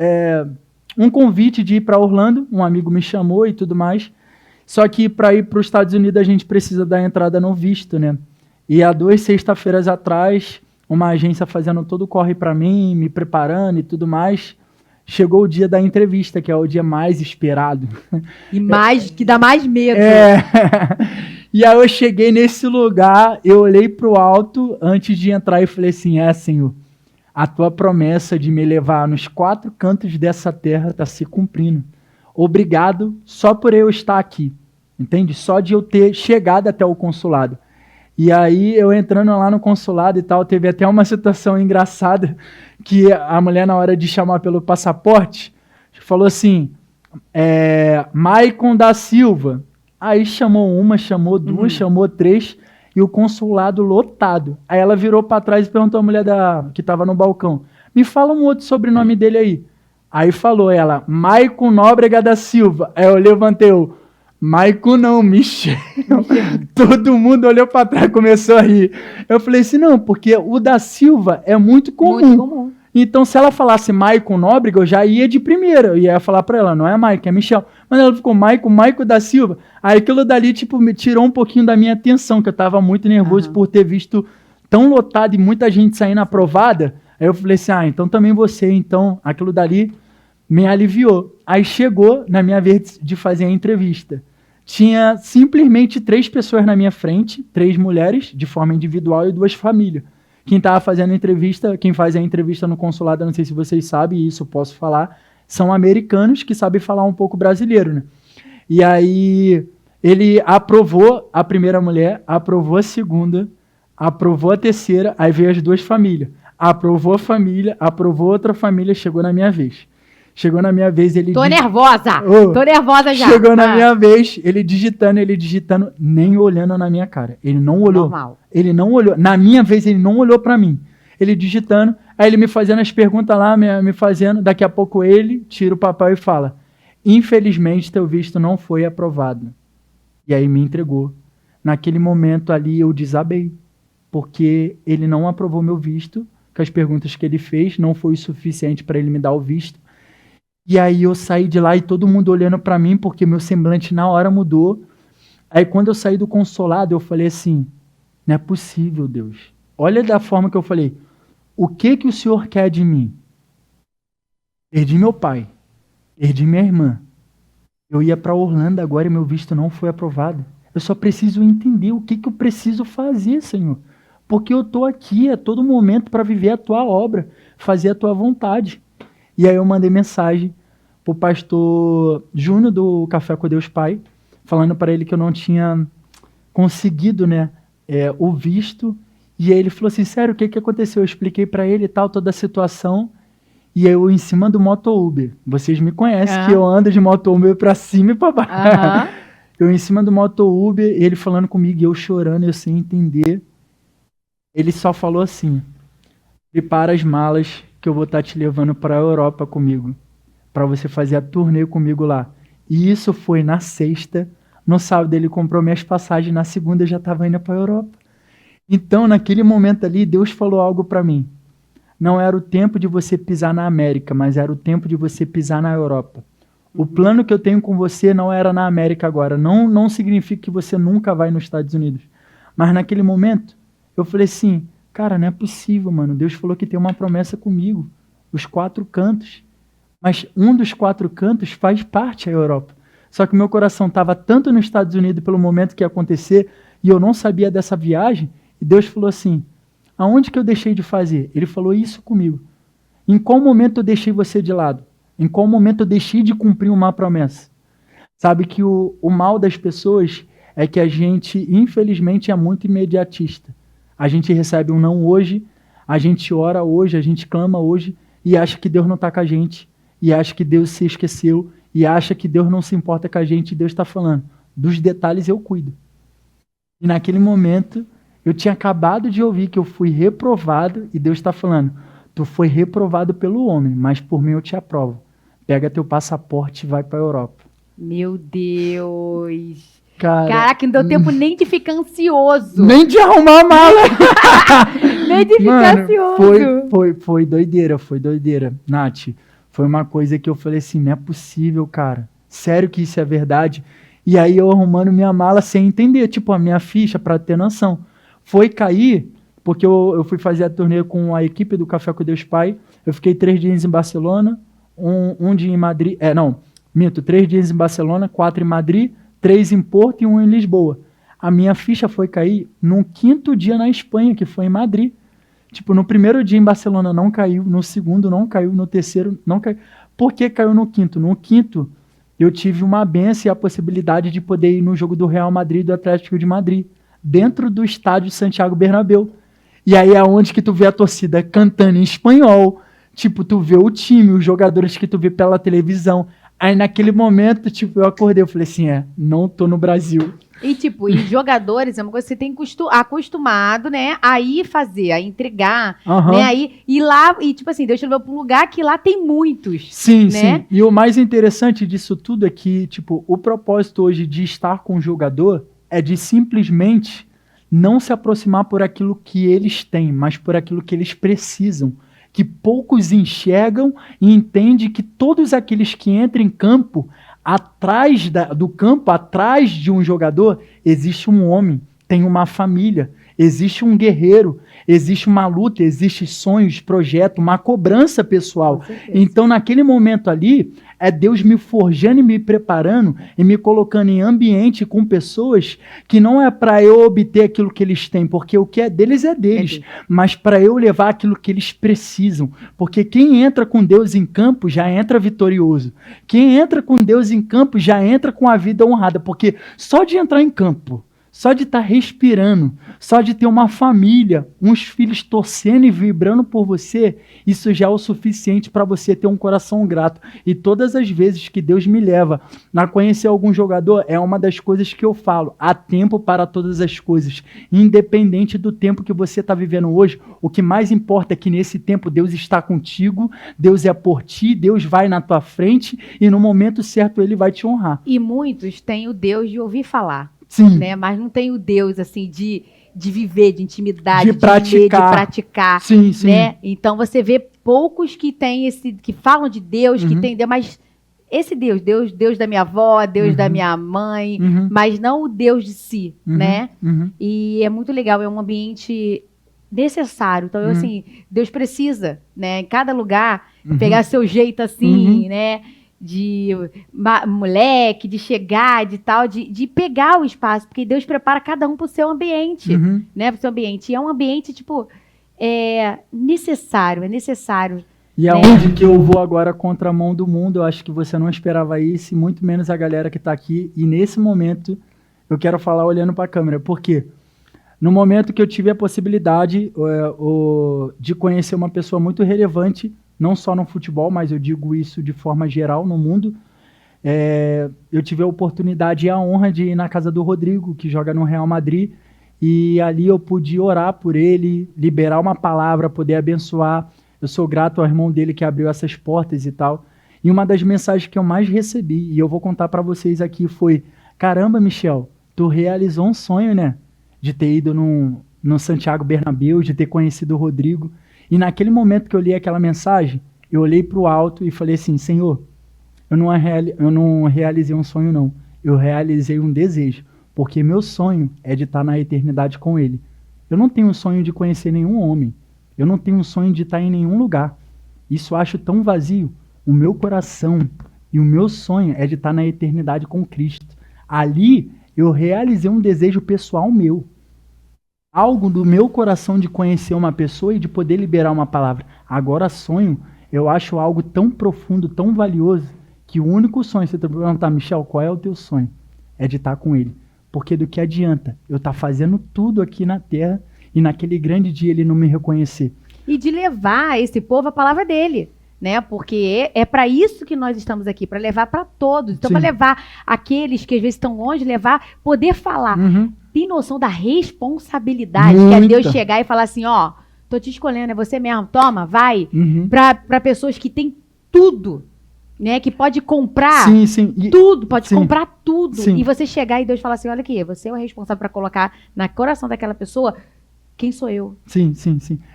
Speaker 1: um convite de ir para Orlando, um amigo me chamou e tudo mais, só que para ir para os Estados Unidos a gente precisa dar entrada no visto, né? E há 2 sextas-feiras atrás, uma agência fazendo todo o corre para mim, me preparando e tudo mais, chegou o dia da entrevista, que é o dia mais esperado.
Speaker 2: E que dá mais medo.
Speaker 1: E aí eu cheguei nesse lugar, eu olhei para o alto antes de entrar e falei assim, Senhor, a tua promessa de me levar nos 4 cantos dessa terra está se cumprindo. Obrigado só por eu estar aqui, entende? Só de eu ter chegado até o consulado. E aí eu entrando lá no consulado e tal, teve até uma situação engraçada que a mulher, na hora de chamar pelo passaporte, falou assim, Maicon da Silva. Aí chamou uma, chamou 2, chamou 3... e o consulado lotado. Aí ela virou para trás e perguntou à mulher que estava no balcão, me fala um outro sobrenome dele aí. Aí falou ela, Maicon Nóbrega da Silva. Aí eu levantei Maicon não, Michel. Todo mundo olhou para trás e começou a rir. Eu falei assim, não, porque o da Silva é muito comum. Muito comum. Então, se ela falasse Maicon Nóbrega, eu já ia de primeira. Eu ia falar para ela, não é Maicon, é Michel. Mas ela ficou Maicon da Silva. Aí aquilo dali, me tirou um pouquinho da minha atenção, que eu estava muito nervoso por ter visto tão lotado e muita gente saindo aprovada. Aí eu falei assim, então também você. Então, aquilo dali me aliviou. Aí chegou na minha vez de fazer a entrevista. Tinha simplesmente 3 pessoas na minha frente, 3 mulheres, de forma individual, e 2 famílias. Quem estava fazendo a entrevista, quem faz a entrevista no consulado, eu não sei se vocês sabem, isso eu posso falar, são americanos que sabem falar um pouco brasileiro, né? E aí ele aprovou a primeira mulher, aprovou a segunda, aprovou a terceira, aí veio as 2 famílias. Aprovou a família, aprovou outra família, chegou na minha vez. Chegou na minha vez, ele...
Speaker 2: Tô nervosa! Tô nervosa já!
Speaker 1: Chegou na minha vez, ele digitando, nem olhando na minha cara. Ele não olhou.
Speaker 2: Normal.
Speaker 1: Ele não olhou. Na minha vez, ele não olhou pra mim. Ele digitando, aí ele me fazendo as perguntas lá, me fazendo. Daqui a pouco ele tira o papel e fala, infelizmente, teu visto não foi aprovado. E aí me entregou. Naquele momento ali, eu desabei. Porque ele não aprovou meu visto, que as perguntas que ele fez não foi o suficiente para ele me dar o visto. E aí eu saí de lá e todo mundo olhando para mim, porque meu semblante na hora mudou. Aí quando eu saí do consulado, eu falei assim, não é possível, Deus. Olha da forma que eu falei, o que o Senhor quer de mim? Perdi meu pai, perdi minha irmã. Eu ia para Orlando agora e meu visto não foi aprovado. Eu só preciso entender o que eu preciso fazer, Senhor. Porque eu estou aqui a todo momento para viver a tua obra, fazer a tua vontade. E aí eu mandei mensagem pro pastor Júnior do Café com Deus Pai, falando para ele que eu não tinha conseguido, o visto. E aí ele falou assim, sério, o que aconteceu? Eu expliquei para ele e tal, toda a situação. E eu em cima do Moto Uber. Vocês me conhecem que eu ando de Moto Uber para cima e para baixo. Eu em cima do Moto Uber, ele falando comigo, e eu chorando, eu sem entender. Ele só falou assim: prepara as malas que eu vou estar te levando para a Europa comigo, para você fazer a turnê comigo lá. E isso foi na sexta. No sábado ele comprou minhas passagens, na segunda eu já estava indo para a Europa. Então, naquele momento ali, Deus falou algo para mim. Não era o tempo de você pisar na América, mas era o tempo de você pisar na Europa. O plano que eu tenho com você não era na América agora. Não significa que você nunca vai nos Estados Unidos. Mas naquele momento, eu falei assim, cara, não é possível, mano. Deus falou que tem uma promessa comigo. Os 4 cantos. Mas um dos 4 cantos faz parte da Europa. Só que meu coração estava tanto nos Estados Unidos pelo momento que ia acontecer, e eu não sabia dessa viagem, e Deus falou assim, aonde que eu deixei de fazer? Ele falou isso comigo. Em qual momento eu deixei você de lado? Em qual momento eu deixei de cumprir uma promessa? Sabe que o mal das pessoas é que a gente, infelizmente, é muito imediatista. A gente recebe um não hoje, a gente ora hoje, a gente clama hoje e acha que Deus não está com a gente, e acha que Deus se esqueceu, e acha que Deus não se importa com a gente, e Deus está falando, dos detalhes eu cuido. E naquele momento, eu tinha acabado de ouvir que eu fui reprovado, e Deus está falando, tu foi reprovado pelo homem, mas por mim eu te aprovo. Pega teu passaporte e vai para a Europa.
Speaker 2: Meu Deus.
Speaker 1: Cara,
Speaker 2: Caraca, não deu tempo nem de ficar ansioso.
Speaker 1: nem de arrumar a mala.
Speaker 2: Nem de ficar ansioso.
Speaker 1: Foi doideira. Nath, foi uma coisa que eu falei assim, não é possível, cara. Sério que isso é verdade? E aí eu arrumando minha mala sem entender, tipo, a minha ficha, pra ter noção. Foi cair, porque eu fui fazer a turnê com a equipe do Café com Deus Pai. Eu fiquei 3 dias em Barcelona, um dia em Madrid. 3 dias em Barcelona, 4 em Madrid, 3 em Porto e 1 em Lisboa. A minha ficha foi cair no 5º dia na Espanha, que foi em Madrid. Tipo, no primeiro dia em Barcelona não caiu, no segundo não caiu, no terceiro não caiu. Por que caiu no 5º? No 5º, eu tive uma benção e a possibilidade de poder ir no jogo do Real Madrid e do Atlético de Madrid, dentro do estádio Santiago Bernabéu. E aí é onde que tu vê a torcida cantando em espanhol, tipo, tu vê o time, os jogadores que tu vê pela televisão. Aí naquele momento, tipo, eu acordei, eu falei assim, não tô no Brasil.
Speaker 2: E tipo, e jogadores é uma coisa que você tem acostumado, né, a ir fazer, a entregar, né, aí ir lá, e tipo assim, Deus te levou para um lugar que lá tem muitos.
Speaker 1: Sim,
Speaker 2: né?
Speaker 1: sim. E o mais interessante disso tudo é que, tipo, o propósito hoje de estar com o jogador é de simplesmente não se aproximar por aquilo que eles têm, mas por aquilo que eles precisam. Que poucos enxergam e entendem que todos aqueles que entram em campo, atrás do campo, atrás de um jogador, existe um homem, tem uma família, existe um guerreiro, existe uma luta, existe sonhos, projeto, uma cobrança pessoal. Então, naquele momento ali, é Deus me forjando e me preparando e me colocando em ambiente com pessoas que não é para eu obter aquilo que eles têm, porque o que é deles, mas para eu levar aquilo que eles precisam. Porque quem entra com Deus em campo já entra vitorioso. Quem entra com Deus em campo já entra com a vida honrada, porque só de entrar em campo, só de estar respirando, só de ter uma família, uns filhos torcendo e vibrando por você, isso já é o suficiente para você ter um coração grato. E todas as vezes que Deus me leva a conhecer algum jogador, é uma das coisas que eu falo. Há tempo para todas as coisas. Independente do tempo que você está vivendo hoje, o que mais importa é que nesse tempo Deus está contigo, Deus é por ti, Deus vai na tua frente e no momento certo Ele vai te honrar.
Speaker 2: E muitos têm o Deus de ouvir falar.
Speaker 1: Sim.
Speaker 2: Né? Mas não tem o Deus, assim, de viver, de intimidade,
Speaker 1: de praticar. Sim, sim.
Speaker 2: Né? Então você vê poucos que têm que falam de Deus, que tem Deus, mas esse Deus da minha avó, Deus da minha mãe, mas não o Deus de si, né? E é muito legal, é um ambiente necessário. Então, assim, Deus precisa, né? Em cada lugar, pegar seu jeito assim, né? De moleque, de chegar, de tal, de pegar o espaço, porque Deus prepara cada um para o seu ambiente, né? Para o seu ambiente. E é um ambiente, tipo, necessário, é necessário.
Speaker 1: E aonde que eu vou agora contra a mão do mundo, eu acho que você não esperava isso, e muito menos a galera que está aqui. E nesse momento, eu quero falar olhando para a câmera, porque no momento que eu tive a possibilidade de conhecer uma pessoa muito relevante, não só no futebol, mas eu digo isso de forma geral no mundo, eu tive a oportunidade e a honra de ir na casa do Rodrigo, que joga no Real Madrid, e ali eu pude orar por ele, liberar uma palavra, poder abençoar. Eu sou grato ao irmão dele que abriu essas portas e tal. E uma das mensagens que eu mais recebi, e eu vou contar para vocês aqui, foi: caramba, Michel, tu realizou um sonho, né? De ter ido no Santiago Bernabéu, de ter conhecido o Rodrigo. E naquele momento que eu li aquela mensagem, eu olhei para o alto e falei assim: Senhor, eu não realizei um sonho, não. Eu realizei um desejo, porque meu sonho é de estar na eternidade com ele. Eu não tenho um sonho de conhecer nenhum homem. Eu não tenho um sonho de estar em nenhum lugar. Isso eu acho tão vazio. O meu coração e o meu sonho é de estar na eternidade com Cristo. Ali eu realizei um desejo pessoal meu. Algo do meu coração de conhecer uma pessoa e de poder liberar uma palavra. Agora sonho, eu acho algo tão profundo, tão valioso, que o único sonho, se você perguntar: Michel, qual é o teu sonho? É de estar com ele. Porque do que adianta eu estar fazendo tudo aqui na terra e naquele grande dia ele não me reconhecer?
Speaker 2: E de levar esse povo a palavra dele, né? Porque é para isso que nós estamos aqui, para levar para todos. Então, para levar aqueles que às vezes estão longe, poder falar. Tem noção da responsabilidade que é Deus chegar e falar assim: ó, tô te escolhendo, é você mesmo, toma, vai. Para pessoas que têm tudo, né? Que pode comprar tudo, pode comprar tudo. E você chegar e Deus falar assim: olha aqui, você é o responsável para colocar no coração daquela pessoa quem sou eu.
Speaker 1: Sim.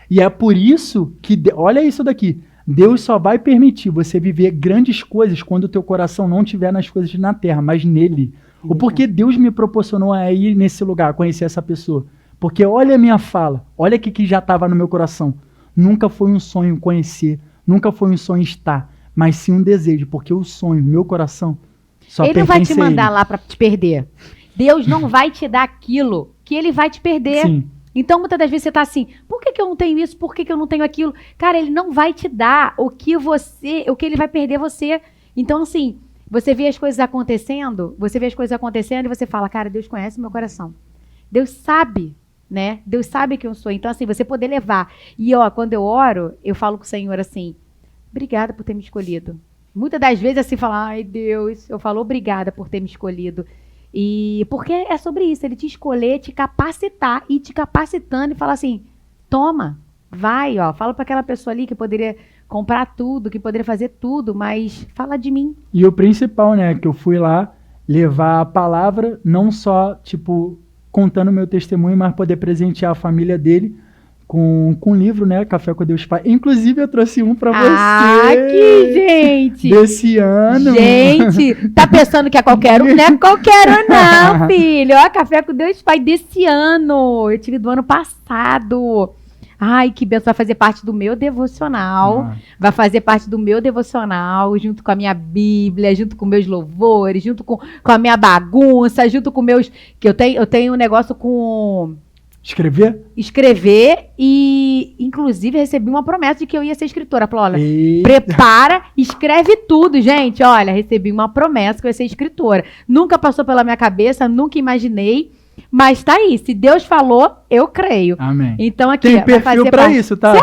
Speaker 1: E é por isso que, olha isso daqui, Deus só vai permitir você viver grandes coisas quando o teu coração não estiver nas coisas na terra, mas nele. O porquê Deus me proporcionou a ir nesse lugar, conhecer essa pessoa. Porque olha a minha fala, olha o que já estava no meu coração. Nunca foi um sonho conhecer, nunca foi um sonho estar, mas sim um desejo, porque o sonho, meu coração, só
Speaker 2: Ele não vai te
Speaker 1: pertence a
Speaker 2: mandar
Speaker 1: ele.
Speaker 2: lá para te perder. Deus não vai te dar aquilo que ele vai te perder.
Speaker 1: Sim.
Speaker 2: Então, muitas das vezes você está assim: por que eu não tenho isso? Por que eu não tenho aquilo? Cara, ele não vai te dar o que ele vai perder você. Então, assim, você vê as coisas acontecendo, e você fala: cara, Deus conhece o meu coração. Deus sabe, né? Deus sabe que eu sou. Então, assim, você poder levar. E, ó, quando eu oro, eu falo com o Senhor assim: obrigada por ter me escolhido. Muitas das vezes, assim, fala: ai, Deus, eu falo obrigada por ter me escolhido. E porque é sobre isso, ele te escolher, te capacitar, e te capacitando e falar assim: toma, vai, ó, fala para aquela pessoa ali que poderia comprar tudo, que poderia fazer tudo, mas fala de mim.
Speaker 1: E o principal, né, que eu fui lá levar a palavra, não só, tipo, contando o meu testemunho, mas poder presentear a família dele com um livro, né, Café com Deus Pai. Inclusive, eu trouxe um para você.
Speaker 2: Ah, que gente!
Speaker 1: Desse ano.
Speaker 2: Gente, tá pensando que é qualquer um? Não é qualquer um não, filho. Ó, Café com Deus Pai desse ano. Eu tive do ano passado. Ai, que benção, vai fazer parte do meu devocional. Vai fazer parte do meu devocional, junto com a minha Bíblia, junto com meus louvores, junto com a minha bagunça, junto com meus... Que eu tenho um negócio com... Escrever e, inclusive, recebi uma promessa de que eu ia ser escritora. Falou: olha, prepara, escreve tudo, gente. Olha, recebi uma promessa que eu ia ser escritora. Nunca passou pela minha cabeça, nunca imaginei. Mas tá aí, se Deus falou, eu creio.
Speaker 1: Amém.
Speaker 2: Então aqui,
Speaker 1: tem perfil pra isso, tá?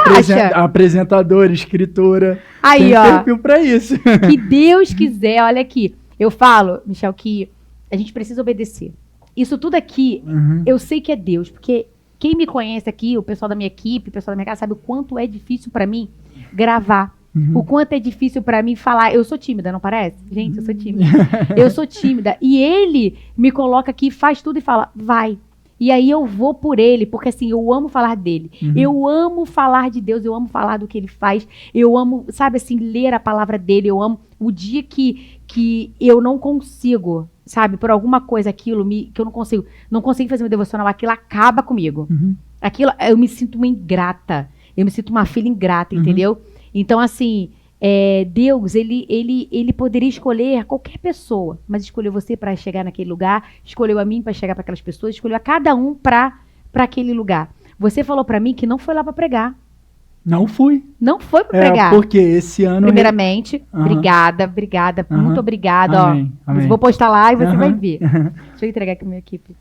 Speaker 1: Apresentadora, escritora.
Speaker 2: Aí,
Speaker 1: tem
Speaker 2: ó,
Speaker 1: perfil pra isso.
Speaker 2: Que Deus quiser, olha aqui. Eu falo, Michel, que a gente precisa obedecer. Isso tudo aqui, eu sei que é Deus, porque quem me conhece aqui, o pessoal da minha equipe, o pessoal da minha casa, sabe o quanto é difícil pra mim gravar. O quanto é difícil pra mim falar. Eu sou tímida, não parece? Gente, eu sou tímida. Eu sou tímida. E ele me coloca aqui, faz tudo e fala: vai. E aí eu vou por ele, porque assim, eu amo falar dele. Eu amo falar de Deus, eu amo falar do que ele faz. Eu amo, sabe assim, ler a palavra dele. Eu amo o dia que eu não consigo, sabe, por alguma coisa, aquilo que eu não consigo fazer meu devocional, aquilo acaba comigo. Aquilo, eu me sinto uma ingrata. Eu me sinto uma filha ingrata, entendeu? Então, assim, Deus, ele poderia escolher qualquer pessoa, mas escolheu você para chegar naquele lugar, escolheu a mim para chegar para aquelas pessoas, escolheu a cada um para aquele lugar. Você falou para mim que não foi lá para pregar.
Speaker 1: Não fui.
Speaker 2: Não foi para pregar.
Speaker 1: Porque esse ano...
Speaker 2: Primeiramente, obrigada, muito obrigada.
Speaker 1: Amém,
Speaker 2: ó.
Speaker 1: amém.
Speaker 2: Vou postar lá e você vai ver. Deixa eu entregar aqui a minha equipe.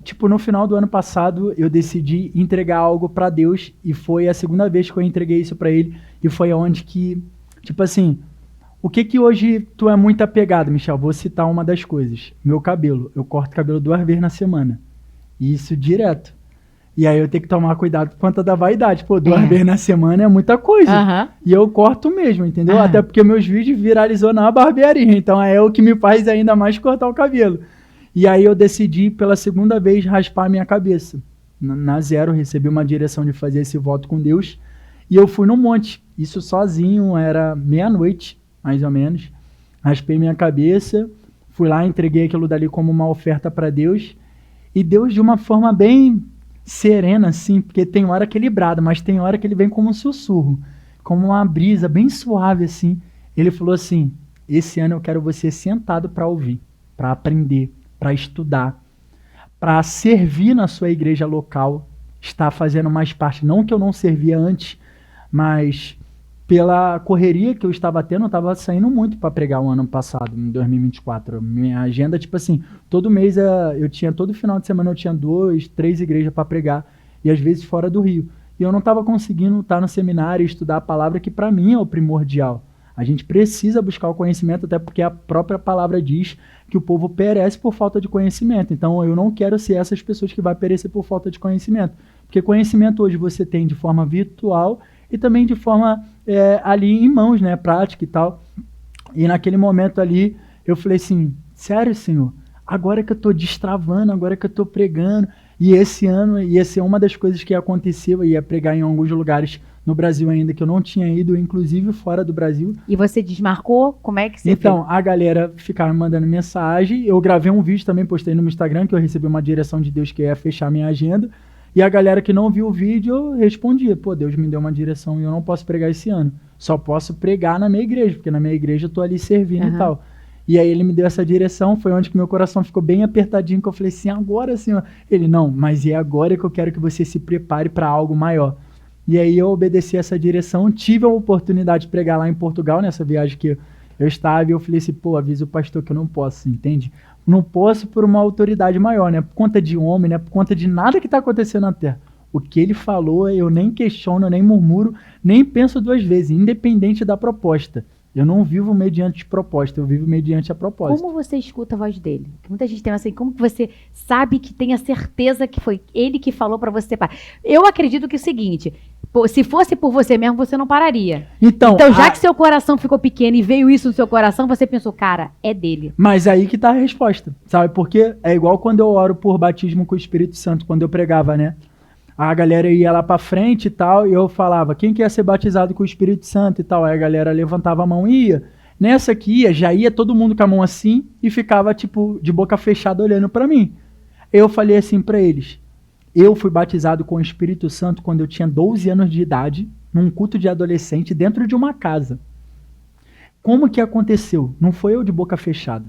Speaker 1: Tipo, no final do ano passado, eu decidi entregar algo pra Deus, e foi a segunda vez que eu entreguei isso pra ele, e foi onde que, tipo assim, O que que hoje tu é muito apegado, Michel? Vou citar uma das coisas. Meu cabelo. Eu corto cabelo 2 vezes na semana. E isso direto. E aí eu tenho que tomar cuidado por conta da vaidade. Pô, 2 vezes na semana é muita coisa. E eu corto mesmo, entendeu? Até porque meus vídeos viralizou na barbearia. Então é o que me faz ainda mais cortar o cabelo. E aí eu decidi pela segunda vez raspar a minha cabeça. Na Zero, recebi uma direção de fazer esse voto com Deus. E eu fui no monte. Isso sozinho, era meia-noite, mais ou menos. Raspei minha cabeça. Fui lá, entreguei aquilo dali como uma oferta para Deus. E Deus, de uma forma bem serena, assim, porque tem hora que ele brada, mas tem hora que ele vem como um sussurro, como uma brisa bem suave, assim. Ele falou assim, esse ano eu quero você sentado para ouvir, para aprender, para estudar, para servir na sua igreja local, estar fazendo mais parte, não que eu não servia antes, mas pela correria que eu estava tendo, eu estava saindo muito para pregar o ano passado, em 2024. Minha agenda, tipo assim, todo mês eu tinha, todo final de semana eu tinha 2, 3 igrejas para pregar, e às vezes fora do Rio. E eu não estava conseguindo estar no seminário e estudar a palavra, que para mim é o primordial. A gente precisa buscar o conhecimento, até porque a própria palavra diz que o povo perece por falta de conhecimento. Então eu não quero ser essas pessoas que vão perecer por falta de conhecimento. Porque conhecimento hoje você tem de forma virtual e também de forma ali em mãos, né, prática e tal. E naquele momento ali, eu falei assim, sério, Senhor, agora que eu estou destravando, agora que eu estou pregando, e esse ano ia ser uma das coisas que aconteceu, eu ia pregar em alguns lugares no Brasil ainda, que eu não tinha ido, inclusive fora do Brasil.
Speaker 2: E você desmarcou? Como é que você
Speaker 1: Então,
Speaker 2: fez?
Speaker 1: a galera ficava me mandando mensagem, eu gravei um vídeo também, postei no meu Instagram, que eu recebi uma direção de Deus que ia fechar minha agenda, e a galera que não viu o vídeo, eu respondia, pô, Deus me deu uma direção e eu não posso pregar esse ano. Só posso pregar na minha igreja, porque na minha igreja eu tô ali servindo e tal. E aí ele me deu essa direção, foi onde que meu coração ficou bem apertadinho, que eu falei assim, agora, Senhor. Ele, não, mas é agora que eu quero que você se prepare para algo maior. E aí eu obedeci essa direção, tive a oportunidade de pregar lá em Portugal, nessa viagem que eu estava, e eu falei assim, pô, avisa o pastor que eu não posso, entende? Não posso por uma autoridade maior, né? Por conta de homem, né? Por conta de nada que está acontecendo na terra. O que ele falou, eu nem questiono, nem murmuro, nem penso 2 vezes, independente da proposta. Eu não vivo mediante proposta, eu vivo mediante a propósito.
Speaker 2: Como você escuta a voz dele? Muita gente tem assim, como que você sabe que tem a certeza que foi ele que falou para você parar? Eu acredito que é o seguinte, se fosse por você mesmo, você não pararia. Então já que seu coração ficou pequeno e veio isso no seu coração, você pensou, cara, é dele.
Speaker 1: Mas aí que tá a resposta, sabe? Porque é igual quando eu oro por batismo com o Espírito Santo, quando eu pregava, né? A galera ia lá pra frente e tal, e eu falava, quem quer ser batizado com o Espírito Santo e tal? Aí a galera levantava a mão e ia. Nessa que já ia todo mundo com a mão assim e ficava, tipo, de boca fechada olhando pra mim. Eu falei assim pra eles, eu fui batizado com o Espírito Santo quando eu tinha 12 anos de idade, num culto de adolescente, dentro de uma casa. Como que aconteceu? Não foi eu de boca fechada.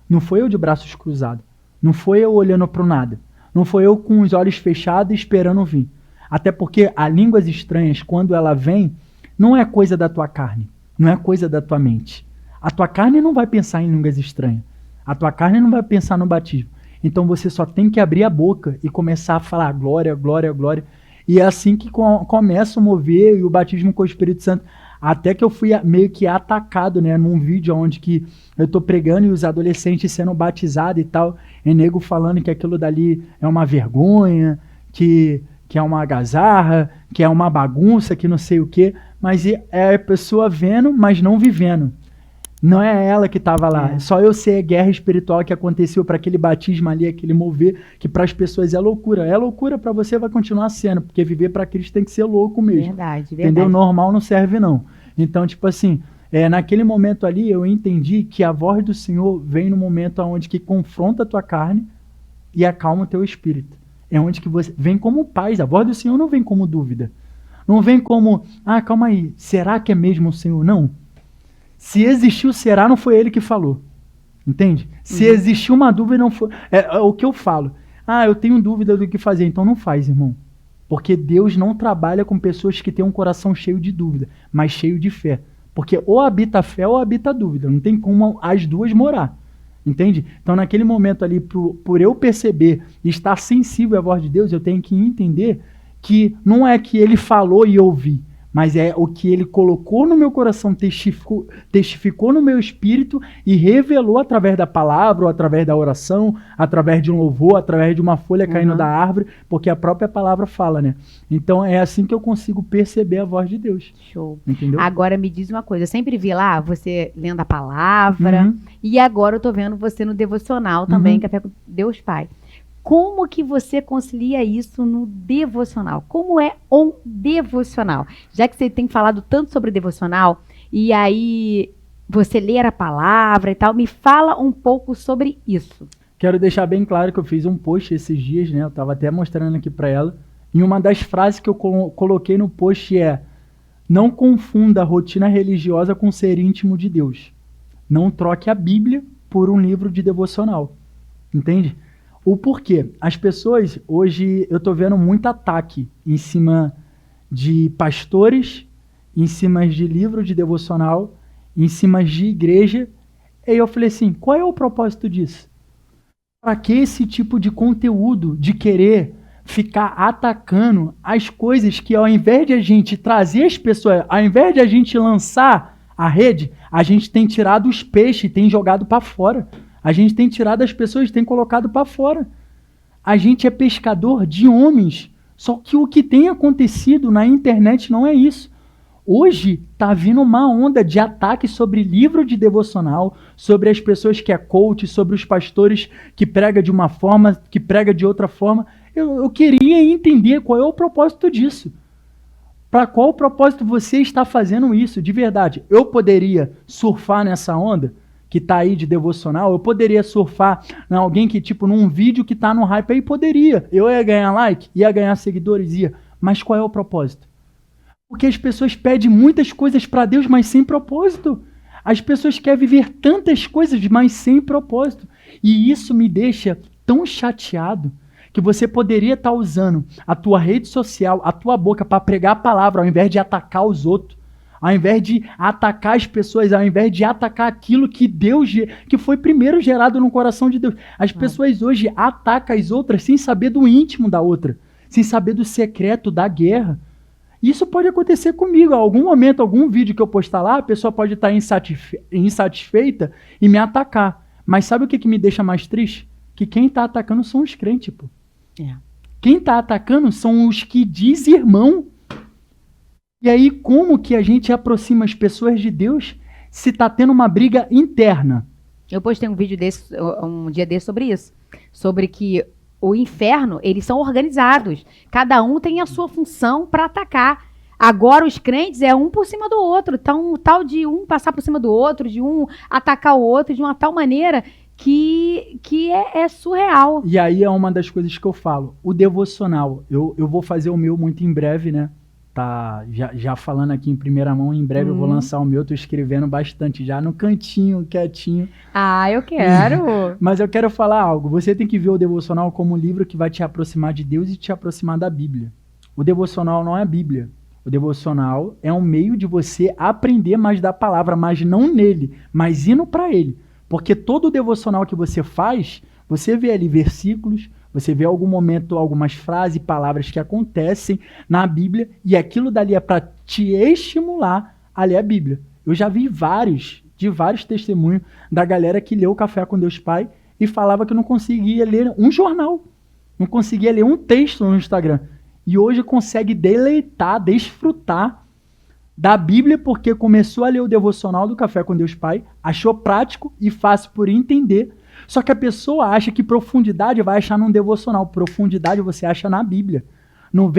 Speaker 1: Não foi eu de braços cruzados. Não foi eu olhando pro nada. Não foi eu com os olhos fechados esperando vir. Até porque a línguas estranhas, quando ela vem, não é coisa da tua carne, não é coisa da tua mente. A tua carne não vai pensar em línguas estranhas. A tua carne não vai pensar no batismo. Então você só tem que abrir a boca e começar a falar glória, glória, glória. E é assim que começa o mover e o batismo com o Espírito Santo. Até que eu fui meio que atacado, né, num vídeo onde que eu tô pregando e os adolescentes sendo batizados e tal, e nego falando que aquilo dali é uma vergonha, que é uma agazarra, que é uma bagunça, que não sei o quê, mas é a pessoa vendo, mas não vivendo. Não é ela que estava lá, só eu sei a guerra espiritual que aconteceu para aquele batismo ali, aquele mover, que para as pessoas é loucura. É loucura para você, vai continuar sendo, porque viver para Cristo tem que ser louco mesmo.
Speaker 2: Verdade.
Speaker 1: Entendeu? Normal não serve não. Então, tipo assim, naquele momento ali eu entendi que a voz do Senhor vem no momento onde que confronta a tua carne e acalma o teu espírito. É onde que você vem como paz. A voz do Senhor não vem como dúvida. Não vem como, calma aí, será que é mesmo o Senhor? Não. Se existiu será, não foi ele que falou. Entende? Se existiu uma dúvida, não foi. É o que eu falo. Eu tenho dúvida do que fazer. Então não faz, irmão. Porque Deus não trabalha com pessoas que têm um coração cheio de dúvida, mas cheio de fé. Porque ou habita a fé ou habita a dúvida. Não tem como as duas morar. Entende? Então naquele momento ali, por eu perceber e estar sensível à voz de Deus, eu tenho que entender que não é que ele falou e eu ouvi, mas é o que ele colocou no meu coração, testificou no meu espírito e revelou através da palavra, ou através da oração, através de um louvor, através de uma folha caindo da árvore, porque a própria palavra fala, né? Então é assim que eu consigo perceber a voz de Deus.
Speaker 2: Show.
Speaker 1: Entendeu?
Speaker 2: Agora me diz uma coisa, eu sempre vi lá você lendo a palavra, e agora eu tô vendo você no devocional também, Café com Deus Pai. Como que você concilia isso no devocional? Como é um devocional? Já que você tem falado tanto sobre devocional, e aí você ler a palavra e tal, me fala um pouco sobre isso.
Speaker 1: Quero deixar bem claro que eu fiz um post esses dias, né? Eu estava até mostrando aqui para ela. E uma das frases que eu coloquei no post é: não confunda a rotina religiosa com ser íntimo de Deus. Não troque a Bíblia por um livro de devocional. Entende? O porquê? As pessoas, hoje, eu tô vendo muito ataque em cima de pastores, em cima de livro de devocional, em cima de igreja. E eu falei assim, qual é o propósito disso? Para que esse tipo de conteúdo de querer ficar atacando as coisas que, ao invés de a gente trazer as pessoas, ao invés de a gente lançar a rede, a gente tem tirado os peixes, tem jogado para fora. A gente tem tirado as pessoas e tem colocado para fora. A gente é pescador de homens. Só que o que tem acontecido na internet não é isso. Hoje está vindo uma onda de ataque sobre livro de devocional, sobre as pessoas que é coach, sobre os pastores que prega de uma forma, que prega de outra forma. Eu queria entender qual é o propósito disso. Para qual propósito você está fazendo isso, de verdade? Eu poderia surfar nessa onda que tá aí de devocional, eu poderia surfar em alguém que, tipo, num vídeo que tá no hype aí, poderia. Eu ia ganhar like, ia ganhar seguidores, ia. Mas qual é o propósito? Porque as pessoas pedem muitas coisas para Deus, mas sem propósito. As pessoas querem viver tantas coisas, mas sem propósito. E isso me deixa tão chateado que você poderia estar usando a tua rede social, a tua boca para pregar a palavra, ao invés de atacar os outros. Ao invés de atacar as pessoas, ao invés de atacar aquilo que Deus, que foi primeiro gerado no coração de Deus. As pessoas hoje atacam as outras sem saber do íntimo da outra, sem saber do secreto da guerra. Isso pode acontecer comigo. A algum momento, algum vídeo que eu postar lá, a pessoa pode estar insatisfeita e me atacar. Mas sabe o que me deixa mais triste? Que quem está atacando são os crentes, pô. Quem está atacando são os que diz irmão. E aí, como que a gente aproxima as pessoas de Deus se está tendo uma briga interna?
Speaker 2: Eu postei um vídeo desse, um dia desse sobre isso. Sobre que o inferno, eles são organizados. Cada um tem a sua função para atacar. Agora, os crentes é um por cima do outro. Então, tal de um passar por cima do outro, de um atacar o outro de uma tal maneira que é surreal.
Speaker 1: E aí é uma das coisas que eu falo. O devocional, eu vou fazer o meu muito em breve, né? Tá já falando aqui em primeira mão, em breve eu vou lançar o meu, tô escrevendo bastante já no cantinho, quietinho.
Speaker 2: Ah, eu quero!
Speaker 1: Mas eu quero falar algo, você tem que ver o devocional como um livro que vai te aproximar de Deus e te aproximar da Bíblia. O devocional não é a Bíblia. O devocional é um meio de você aprender mais da palavra, mas não nele, mas indo para ele. Porque todo devocional que você faz, você vê ali versículos, você vê algum momento, algumas frases, palavras que acontecem na Bíblia e aquilo dali é para te estimular a ler a Bíblia. Eu já vi vários testemunhos da galera que leu o Café com Deus Pai e falava que não conseguia ler um jornal, não conseguia ler um texto no Instagram. E hoje consegue deleitar, desfrutar da Bíblia porque começou a ler o devocional do Café com Deus Pai, achou prático e fácil por entender. Só que a pessoa acha que profundidade vai achar num devocional. Profundidade você acha na Bíblia. Não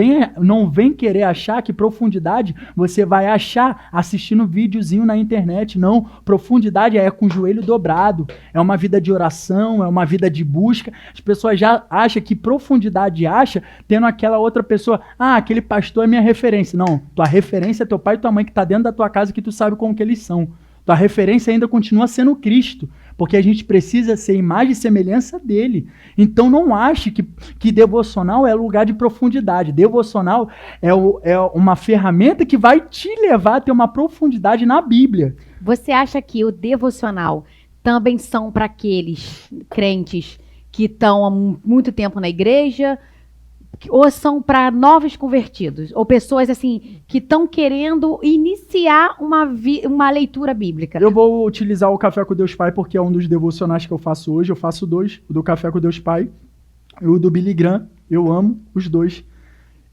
Speaker 1: vem querer achar que profundidade você vai achar assistindo videozinho na internet. Não, profundidade é com o joelho dobrado. É uma vida de oração, é uma vida de busca. As pessoas já acham que profundidade acha tendo aquela outra pessoa. Ah, aquele pastor é minha referência. Não, tua referência é teu pai e tua mãe que está dentro da tua casa que tu sabe como que eles são. Tua referência ainda continua sendo Cristo. Porque a gente precisa ser imagem e semelhança dele. Então não ache que devocional é lugar de profundidade. Devocional é uma ferramenta que vai te levar a ter uma profundidade na Bíblia.
Speaker 2: Você acha que o devocional também são para aqueles crentes que estão há muito tempo na igreja, ou são para novos convertidos, ou pessoas assim que estão querendo iniciar uma leitura bíblica?
Speaker 1: Eu vou utilizar o Café com Deus Pai porque é um dos devocionais que eu faço hoje. Eu faço 2, o do Café com Deus Pai e o do Billy Graham. Eu amo os 2.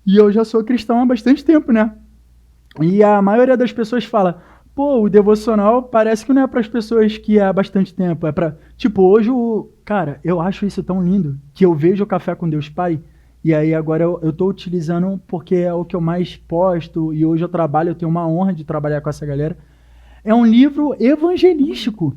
Speaker 1: E eu já sou cristão há bastante tempo, né? E a maioria das pessoas fala, pô, o devocional parece que não é para as pessoas que há bastante tempo. É para, tipo, hoje cara, eu acho isso tão lindo que eu vejo o Café com Deus Pai. E aí agora eu estou utilizando porque é o que eu mais posto e hoje eu trabalho, eu tenho uma honra de trabalhar com essa galera. É um livro evangelístico.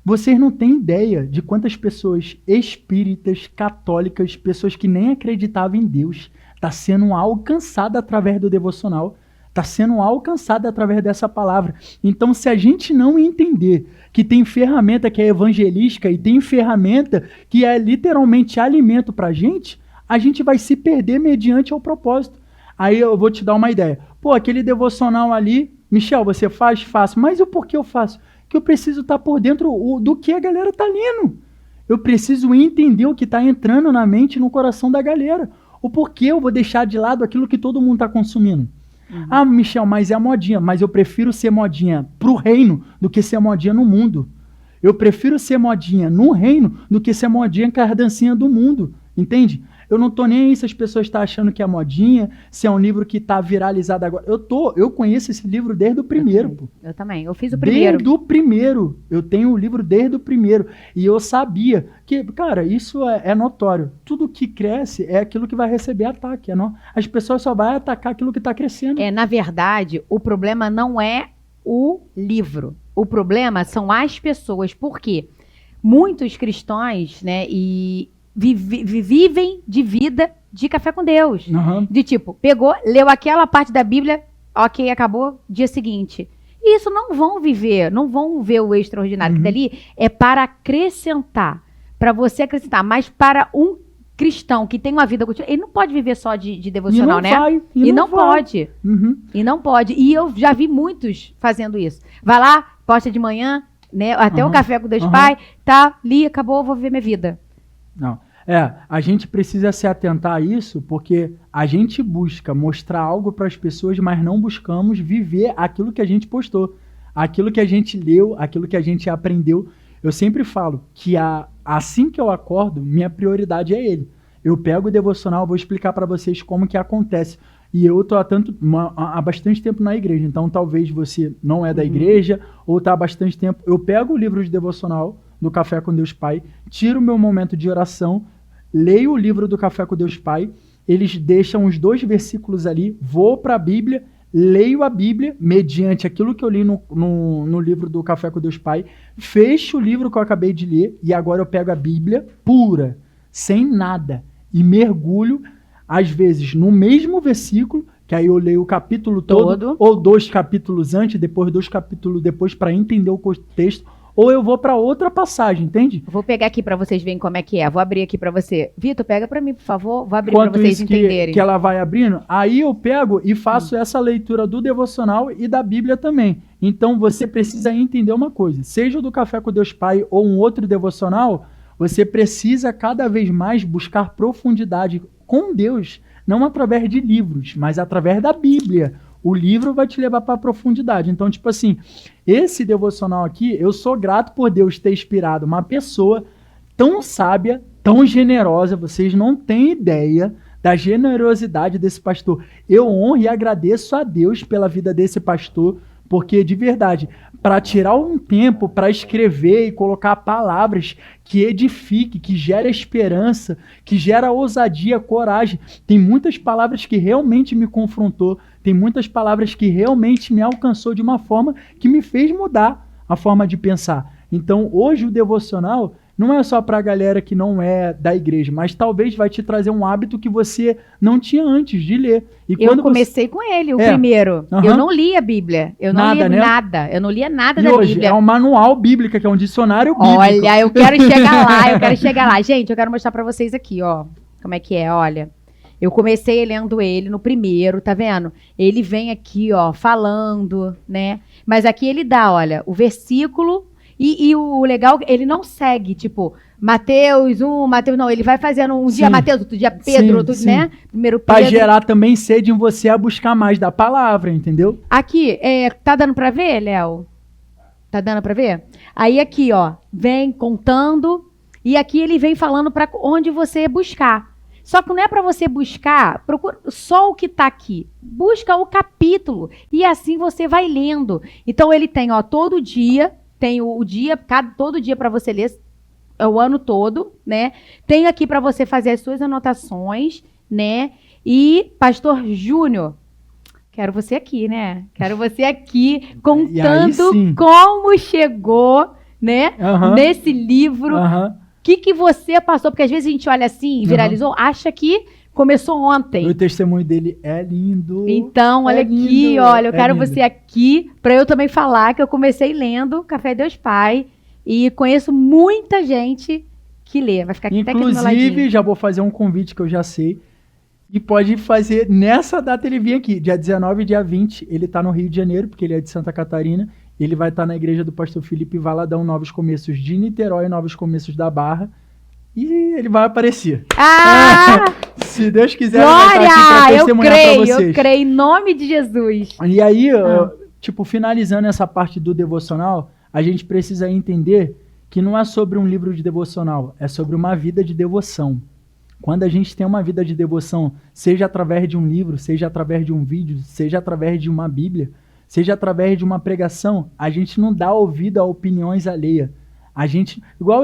Speaker 1: Vocês não têm ideia de quantas pessoas espíritas, católicas, pessoas que nem acreditavam em Deus, está sendo alcançada através do devocional, está sendo alcançada através dessa palavra. Então, se a gente não entender que tem ferramenta que é evangelística e tem ferramenta que é literalmente alimento para a gente vai se perder mediante ao propósito. Aí eu vou te dar uma ideia. Pô, aquele devocional ali, Michel, você faz? Faço. Mas o porquê eu faço? Que eu preciso estar por dentro do que a galera está lendo. Eu preciso entender o que está entrando na mente e no coração da galera. O porquê eu vou deixar de lado aquilo que todo mundo está consumindo. Uhum. Ah, Michel, mas é modinha. Mas eu prefiro ser modinha pro reino do que ser modinha no mundo. Eu prefiro ser modinha no reino do que ser modinha com a dancinha do mundo. Entende? Eu não tô nem aí se as pessoas estão achando que é modinha, se é um livro que está viralizado agora. Eu conheço esse livro desde o primeiro.
Speaker 2: Eu também. Eu fiz o primeiro.
Speaker 1: Desde o primeiro. Eu tenho o livro desde o primeiro. E eu sabia que, cara, isso é notório. Tudo que cresce é aquilo que vai receber ataque. As pessoas só vão atacar aquilo que está crescendo.
Speaker 2: Na verdade, o problema não é o livro. O problema são as pessoas. Por quê? Muitos cristãos, né, vivem de vida de café com Deus.
Speaker 1: Uhum.
Speaker 2: De tipo, pegou, leu aquela parte da Bíblia, ok, acabou, dia seguinte. E isso não vão viver, não vão ver o extraordinário. Que dali é para acrescentar, para você acrescentar. Mas para um cristão que tem uma vida contínua, ele não pode viver só de devocional, né? E não pode. E não pode. E eu já vi muitos fazendo isso. Vai lá, posta de manhã, né? Até o Café com Deus Pai, tá, li, acabou, vou viver minha vida.
Speaker 1: Não. A gente precisa se atentar a isso porque a gente busca mostrar algo para as pessoas, mas não buscamos viver aquilo que a gente postou, aquilo que a gente leu, aquilo que a gente aprendeu. Eu sempre falo que assim que eu acordo, minha prioridade é ele. Eu pego o devocional, vou explicar para vocês como que acontece. E eu estou há bastante tempo na igreja, então talvez você não é da igreja ou está há bastante tempo. Eu pego o livro de devocional do Café com Deus Pai, tiro o meu momento de oração, leio o livro do Café com Deus Pai, eles deixam os 2 versículos ali, vou para a Bíblia, leio a Bíblia, mediante aquilo que eu li no livro do Café com Deus Pai, fecho o livro que eu acabei de ler e agora eu pego a Bíblia pura, sem nada, e mergulho, às vezes, no mesmo versículo, que aí eu leio o capítulo todo. Ou 2 capítulos antes, depois 2 capítulos depois, para entender o contexto, ou eu vou para outra passagem, entende?
Speaker 2: Vou pegar aqui para vocês verem como é que é. Vou abrir aqui para você. Vitor, pega para mim, por favor. Vou abrir para vocês entenderem.
Speaker 1: Que ela vai abrindo, aí eu pego e faço essa leitura do devocional e da Bíblia também. Então você precisa entender uma coisa. Seja o do Café com Deus Pai ou um outro devocional, você precisa cada vez mais buscar profundidade com Deus, não através de livros, mas através da Bíblia. O livro vai te levar para a profundidade. Então, tipo assim, esse devocional aqui, eu sou grato por Deus ter inspirado uma pessoa tão sábia, tão generosa, vocês não têm ideia da generosidade desse pastor. Eu honro e agradeço a Deus pela vida desse pastor, porque, de verdade, para tirar um tempo para escrever e colocar palavras que edifique, que gera esperança, que gera ousadia, coragem. Tem muitas palavras que realmente me confrontou, tem muitas palavras que realmente me alcançou de uma forma que me fez mudar a forma de pensar. Então, hoje o devocional não é só para a galera que não é da igreja, mas talvez vai te trazer um hábito que você não tinha antes de ler. E
Speaker 2: eu comecei com ele, o primeiro. Eu não li a Bíblia. Eu não lia nada. Eu não lia nada da
Speaker 1: hoje
Speaker 2: Bíblia.
Speaker 1: É um manual bíblico, que é um dicionário bíblico.
Speaker 2: Olha, eu quero chegar lá. Gente, eu quero mostrar para vocês aqui, ó. Como é que é, olha. Eu comecei lendo ele no primeiro, tá vendo? Ele vem aqui, ó, falando, né? Mas aqui ele dá, olha, o versículo E o legal, ele não segue, tipo, Mateus 1, Mateus não, ele vai fazendo um dia Mateus, outro dia Pedro, outro, né? Primeiro Pedro.
Speaker 1: Pra gerar também sede em você a buscar mais da palavra, entendeu?
Speaker 2: Aqui, tá dando pra ver, Léo? Tá dando pra ver? Aí aqui, ó, vem contando, e aqui ele vem falando pra onde você buscar. Só que não é pra você buscar, procura só o que tá aqui. Busca o capítulo, e assim você vai lendo. Então ele tem, ó, todo dia, tem o dia, todo dia pra você ler, o ano todo, né? Tem aqui para você fazer as suas anotações, né? E Pastor Júnior, quero você aqui, né? Quero você aqui contando como chegou, né? Nesse livro. O que você passou? Porque às vezes a gente olha assim e viralizou, acha que começou ontem.
Speaker 1: O testemunho dele é lindo.
Speaker 2: Então, olha aqui, olha, eu quero você aqui para eu também falar que eu comecei lendo Café Deus Pai. E conheço muita gente que lê. Vai ficar aqui até aqui do meu ladinho.
Speaker 1: Inclusive, já vou fazer um convite que eu já sei. E pode fazer, nessa data ele vir aqui. Dia 19 e dia 20, ele tá no Rio de Janeiro, porque ele é de Santa Catarina. Ele vai estar na igreja do pastor Felipe Valadão, Novos Começos de Niterói, Novos Começos da Barra. E ele vai aparecer. Se Deus quiser,
Speaker 2: glória!
Speaker 1: Ele vai estar aqui pra testemunhar pra vocês.
Speaker 2: Eu creio, em nome de Jesus.
Speaker 1: E aí, tipo, finalizando essa parte do devocional, a gente precisa entender que não é sobre um livro de devocional, é sobre uma vida de devoção. Quando a gente tem uma vida de devoção, seja através de um livro, seja através de um vídeo, seja através de uma Bíblia, seja através de uma pregação, a gente não dá ouvido a opiniões alheias. A gente, igual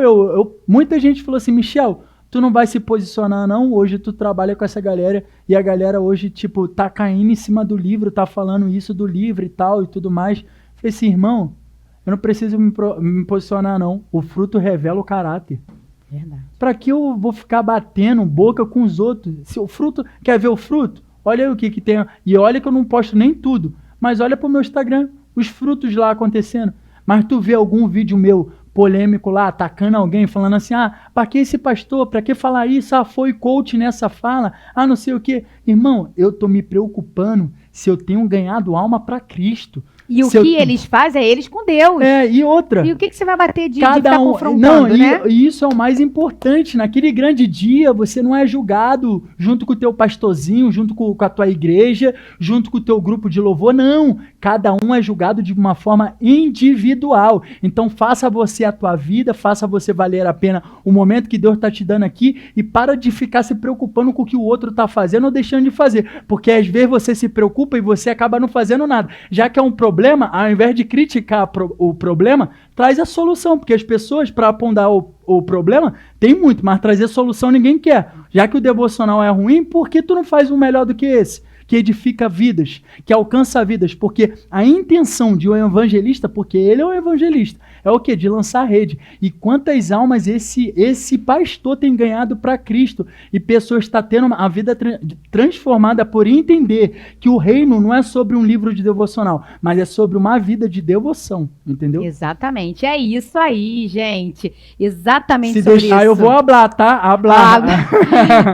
Speaker 1: muita gente falou assim, Michel, tu não vai se posicionar não, hoje tu trabalha com essa galera, e a galera hoje, tipo, tá caindo em cima do livro, tá falando isso do livro e tal, e tudo mais. Eu falei assim, irmão, eu não preciso me posicionar, não. O fruto revela o caráter.
Speaker 2: Verdade.
Speaker 1: Pra que eu vou ficar batendo boca com os outros? Se o fruto... Quer ver o fruto? Olha aí o que tem. E olha que eu não posto nem tudo. Mas olha pro meu Instagram. Os frutos lá acontecendo. Mas tu vê algum vídeo meu polêmico lá, atacando alguém, falando assim, pra que esse pastor? Pra que falar isso? Foi coach nessa fala. Não sei o quê. Irmão, eu tô me preocupando se eu tenho ganhado alma pra Cristo.
Speaker 2: E o que eles fazem é eles com Deus.
Speaker 1: E outra.
Speaker 2: E o que você vai bater de ficar confrontando, né?
Speaker 1: E isso é o mais importante. Naquele grande dia, você não é julgado junto com o teu pastorzinho, junto com a tua igreja, junto com o teu grupo de louvor. Não. Cada um é julgado de uma forma individual. Então, faça você a tua vida, faça você valer a pena o momento que Deus está te dando aqui e para de ficar se preocupando com o que o outro está fazendo ou deixando de fazer. Porque às vezes você se preocupa e você acaba não fazendo nada. Já que é um problema, ao invés de criticar o problema, traz a solução, porque as pessoas, para apontar o problema, tem muito, mas trazer solução ninguém quer. Já que o devocional é ruim, por que tu não faz um melhor do que esse? Que edifica vidas, que alcança vidas, porque a intenção de um evangelista, porque ele é um evangelista, é o quê? De lançar rede. E quantas almas esse pastor tem ganhado para Cristo, e pessoas estão tendo a vida transformada por entender que o reino não é sobre um livro de devocional, mas é sobre uma vida de devoção, entendeu?
Speaker 2: Exatamente, é isso aí, gente, exatamente.
Speaker 1: Se
Speaker 2: sobre
Speaker 1: deixar
Speaker 2: isso.
Speaker 1: Eu vou hablar, tá? Hablar.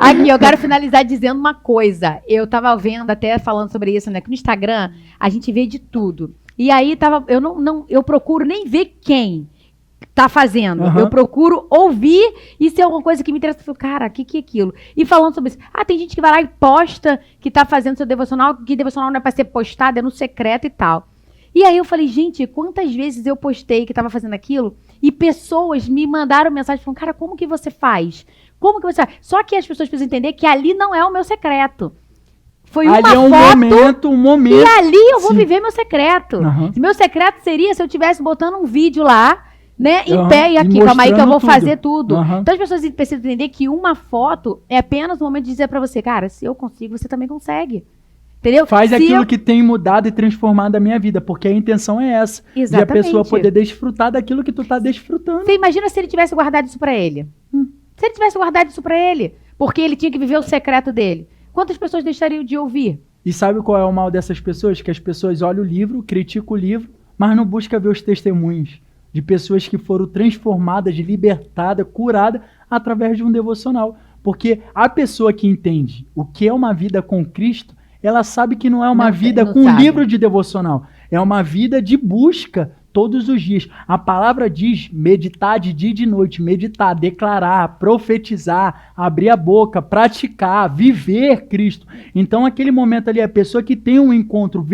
Speaker 2: Aqui, eu quero finalizar dizendo uma coisa, eu tava vendo até falando sobre isso, né? Que no Instagram a gente vê de tudo. E aí eu procuro nem ver quem tá fazendo. Eu procuro ouvir e se é alguma coisa que me interessa, eu falo, cara, o que é aquilo? E falando sobre isso. Tem gente que vai lá e posta que tá fazendo seu devocional, que devocional não é pra ser postado, é no secreto e tal. E aí eu falei, gente, quantas vezes eu postei que tava fazendo aquilo e pessoas me mandaram mensagem falando, cara, como que você faz? Como que você faz? Só que as pessoas precisam entender que ali não é o meu secreto. Foi
Speaker 1: ali
Speaker 2: uma foto,
Speaker 1: um momento.
Speaker 2: E ali eu vou viver meu secreto.
Speaker 1: Uhum.
Speaker 2: Meu secreto seria se eu estivesse botando um vídeo lá, né, em pé e aqui, calma aí que eu vou fazer tudo. Então as pessoas precisam entender que uma foto é apenas o momento de dizer pra você, cara, se eu consigo, você também consegue. Entendeu?
Speaker 1: Faz aquilo que tem mudado e transformado a minha vida, porque a intenção é essa.
Speaker 2: Exatamente.
Speaker 1: E a pessoa poder desfrutar daquilo que tu tá desfrutando.
Speaker 2: Você imagina se ele tivesse guardado isso pra ele? Se ele tivesse guardado isso pra ele, porque ele tinha que viver o secreto dele. Quantas pessoas deixariam de ouvir?
Speaker 1: E sabe qual é o mal dessas pessoas? Que as pessoas olham o livro, criticam o livro, mas não buscam ver os testemunhos de pessoas que foram transformadas, libertadas, curadas através de um devocional. Porque a pessoa que entende o que é uma vida com Cristo, ela sabe que não é uma vida com um livro de devocional. É uma vida de busca todos os dias. A palavra diz meditar de dia e de noite, meditar, declarar, profetizar, abrir a boca, praticar, viver Cristo. Então aquele momento ali, a pessoa que tem um encontro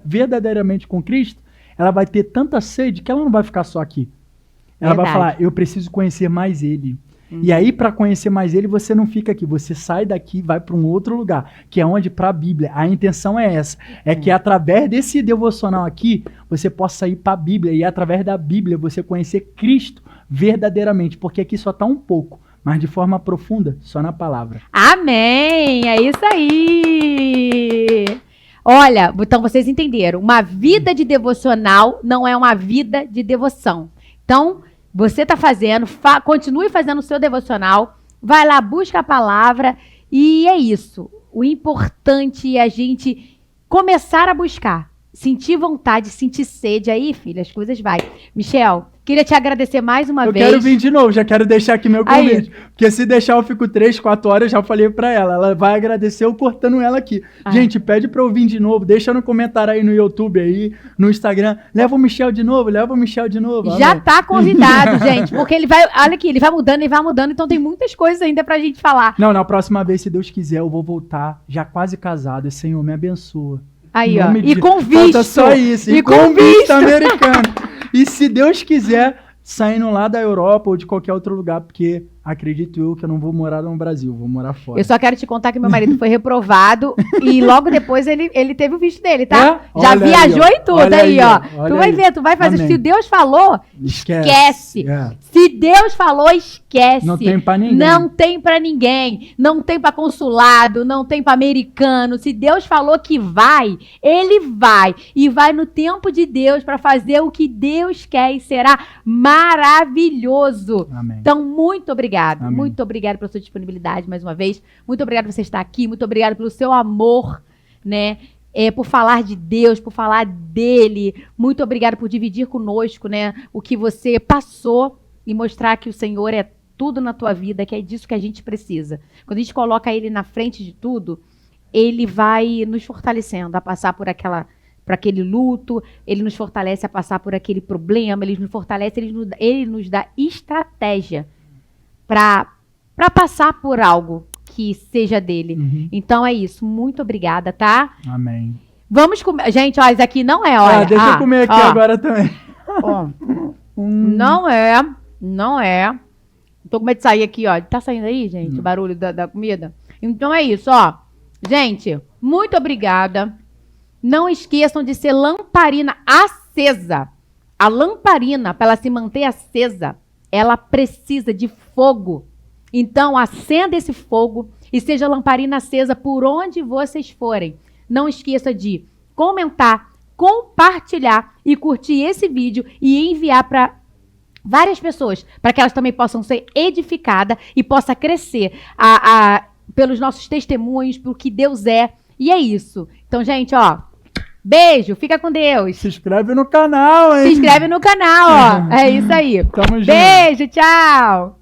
Speaker 1: verdadeiramente com Cristo, ela vai ter tanta sede que ela não vai ficar só aqui. Ela vai falar, eu preciso conhecer mais Ele. E aí, para conhecer mais Ele, você não fica aqui, você sai daqui e vai para um outro lugar, que é onde? Para a Bíblia. A intenção é essa, que através desse devocional aqui, você possa ir para a Bíblia, e através da Bíblia você conhecer Cristo verdadeiramente, porque aqui só está um pouco, mas de forma profunda, só na palavra.
Speaker 2: Amém! É isso aí! Olha, então vocês entenderam, uma vida de devocional não é uma vida de devoção. Então, você está fazendo, continue fazendo o seu devocional, vai lá, busca a palavra e é isso. O importante é a gente começar a buscar, sentir vontade, sentir sede. Aí, filha, as coisas vai. Michel, queria te agradecer mais uma vez.
Speaker 1: Eu quero vir de novo, já quero deixar aqui meu convite. Aí. Porque se deixar eu fico 3, 4 horas, já falei pra ela. Ela vai agradecer eu cortando ela aqui. Gente, pede pra eu vir de novo. Deixa no comentário aí no YouTube, aí, no Instagram. Leva o Michel de novo, leva o Michel de novo.
Speaker 2: Já tá convidado, gente. Porque ele vai, olha aqui, ele vai mudando. Então tem muitas coisas ainda pra gente falar.
Speaker 1: Não, na próxima vez, se Deus quiser, eu vou voltar já quase casado. E Senhor, me abençoa.
Speaker 2: Aí, ó. E com visto.
Speaker 1: Falta só isso. E com visto americano. E se Deus quiser, saindo lá da Europa ou de qualquer outro lugar, porque acredito eu que eu não vou morar no Brasil, vou morar fora.
Speaker 2: Eu só quero te contar que meu marido foi reprovado e logo depois ele teve o visto dele, tá? Já viajou e tudo. Olha aí, ó. Tu vai ver, tu vai fazer. Amém. Se Deus falou, esquece. Se Deus falou, esquece.
Speaker 1: Não tem pra ninguém.
Speaker 2: Não tem pra ninguém. Não tem pra consulado, não tem pra americano. Se Deus falou que vai, ele vai. E vai no tempo de Deus pra fazer o que Deus quer e será maravilhoso.
Speaker 1: Amém.
Speaker 2: Então, muito obrigado.
Speaker 1: Amém.
Speaker 2: Muito obrigado pela sua disponibilidade mais uma vez. Muito obrigado por você estar aqui. Muito obrigado pelo seu amor, né? Por falar de Deus, por falar dele. Muito obrigado por dividir conosco, né? O que você passou e mostrar que o Senhor é tudo na tua vida, que é disso que a gente precisa. Quando a gente coloca ele na frente de tudo, ele vai nos fortalecendo a passar por aquele luto, ele nos fortalece a passar por aquele problema, ele nos fortalece, ele nos dá estratégia para passar por algo que seja dele.
Speaker 1: Uhum.
Speaker 2: Então é isso. Muito obrigada, tá?
Speaker 1: Amém.
Speaker 2: Vamos comer. Gente, ó, isso aqui não é, olha.
Speaker 1: Deixa eu comer aqui agora também.
Speaker 2: Ó, não é. Tô com medo de sair aqui, ó. Tá saindo aí, gente, o barulho da comida? Então é isso, ó. Gente, muito obrigada. Não esqueçam de ser lamparina acesa. A lamparina, para ela se manter acesa, ela precisa de fogo. Então, acenda esse fogo e seja lamparina acesa por onde vocês forem. Não esqueça de comentar, compartilhar e curtir esse vídeo e enviar para várias pessoas, para que elas também possam ser edificadas e possa crescer pelos nossos testemunhos, pelo que Deus é. E é isso. Então, gente, ó, beijo, fica com Deus.
Speaker 1: Se inscreve no canal, hein?
Speaker 2: Se inscreve no canal, ó. É isso aí.
Speaker 1: Tamo junto.
Speaker 2: Beijo, tchau.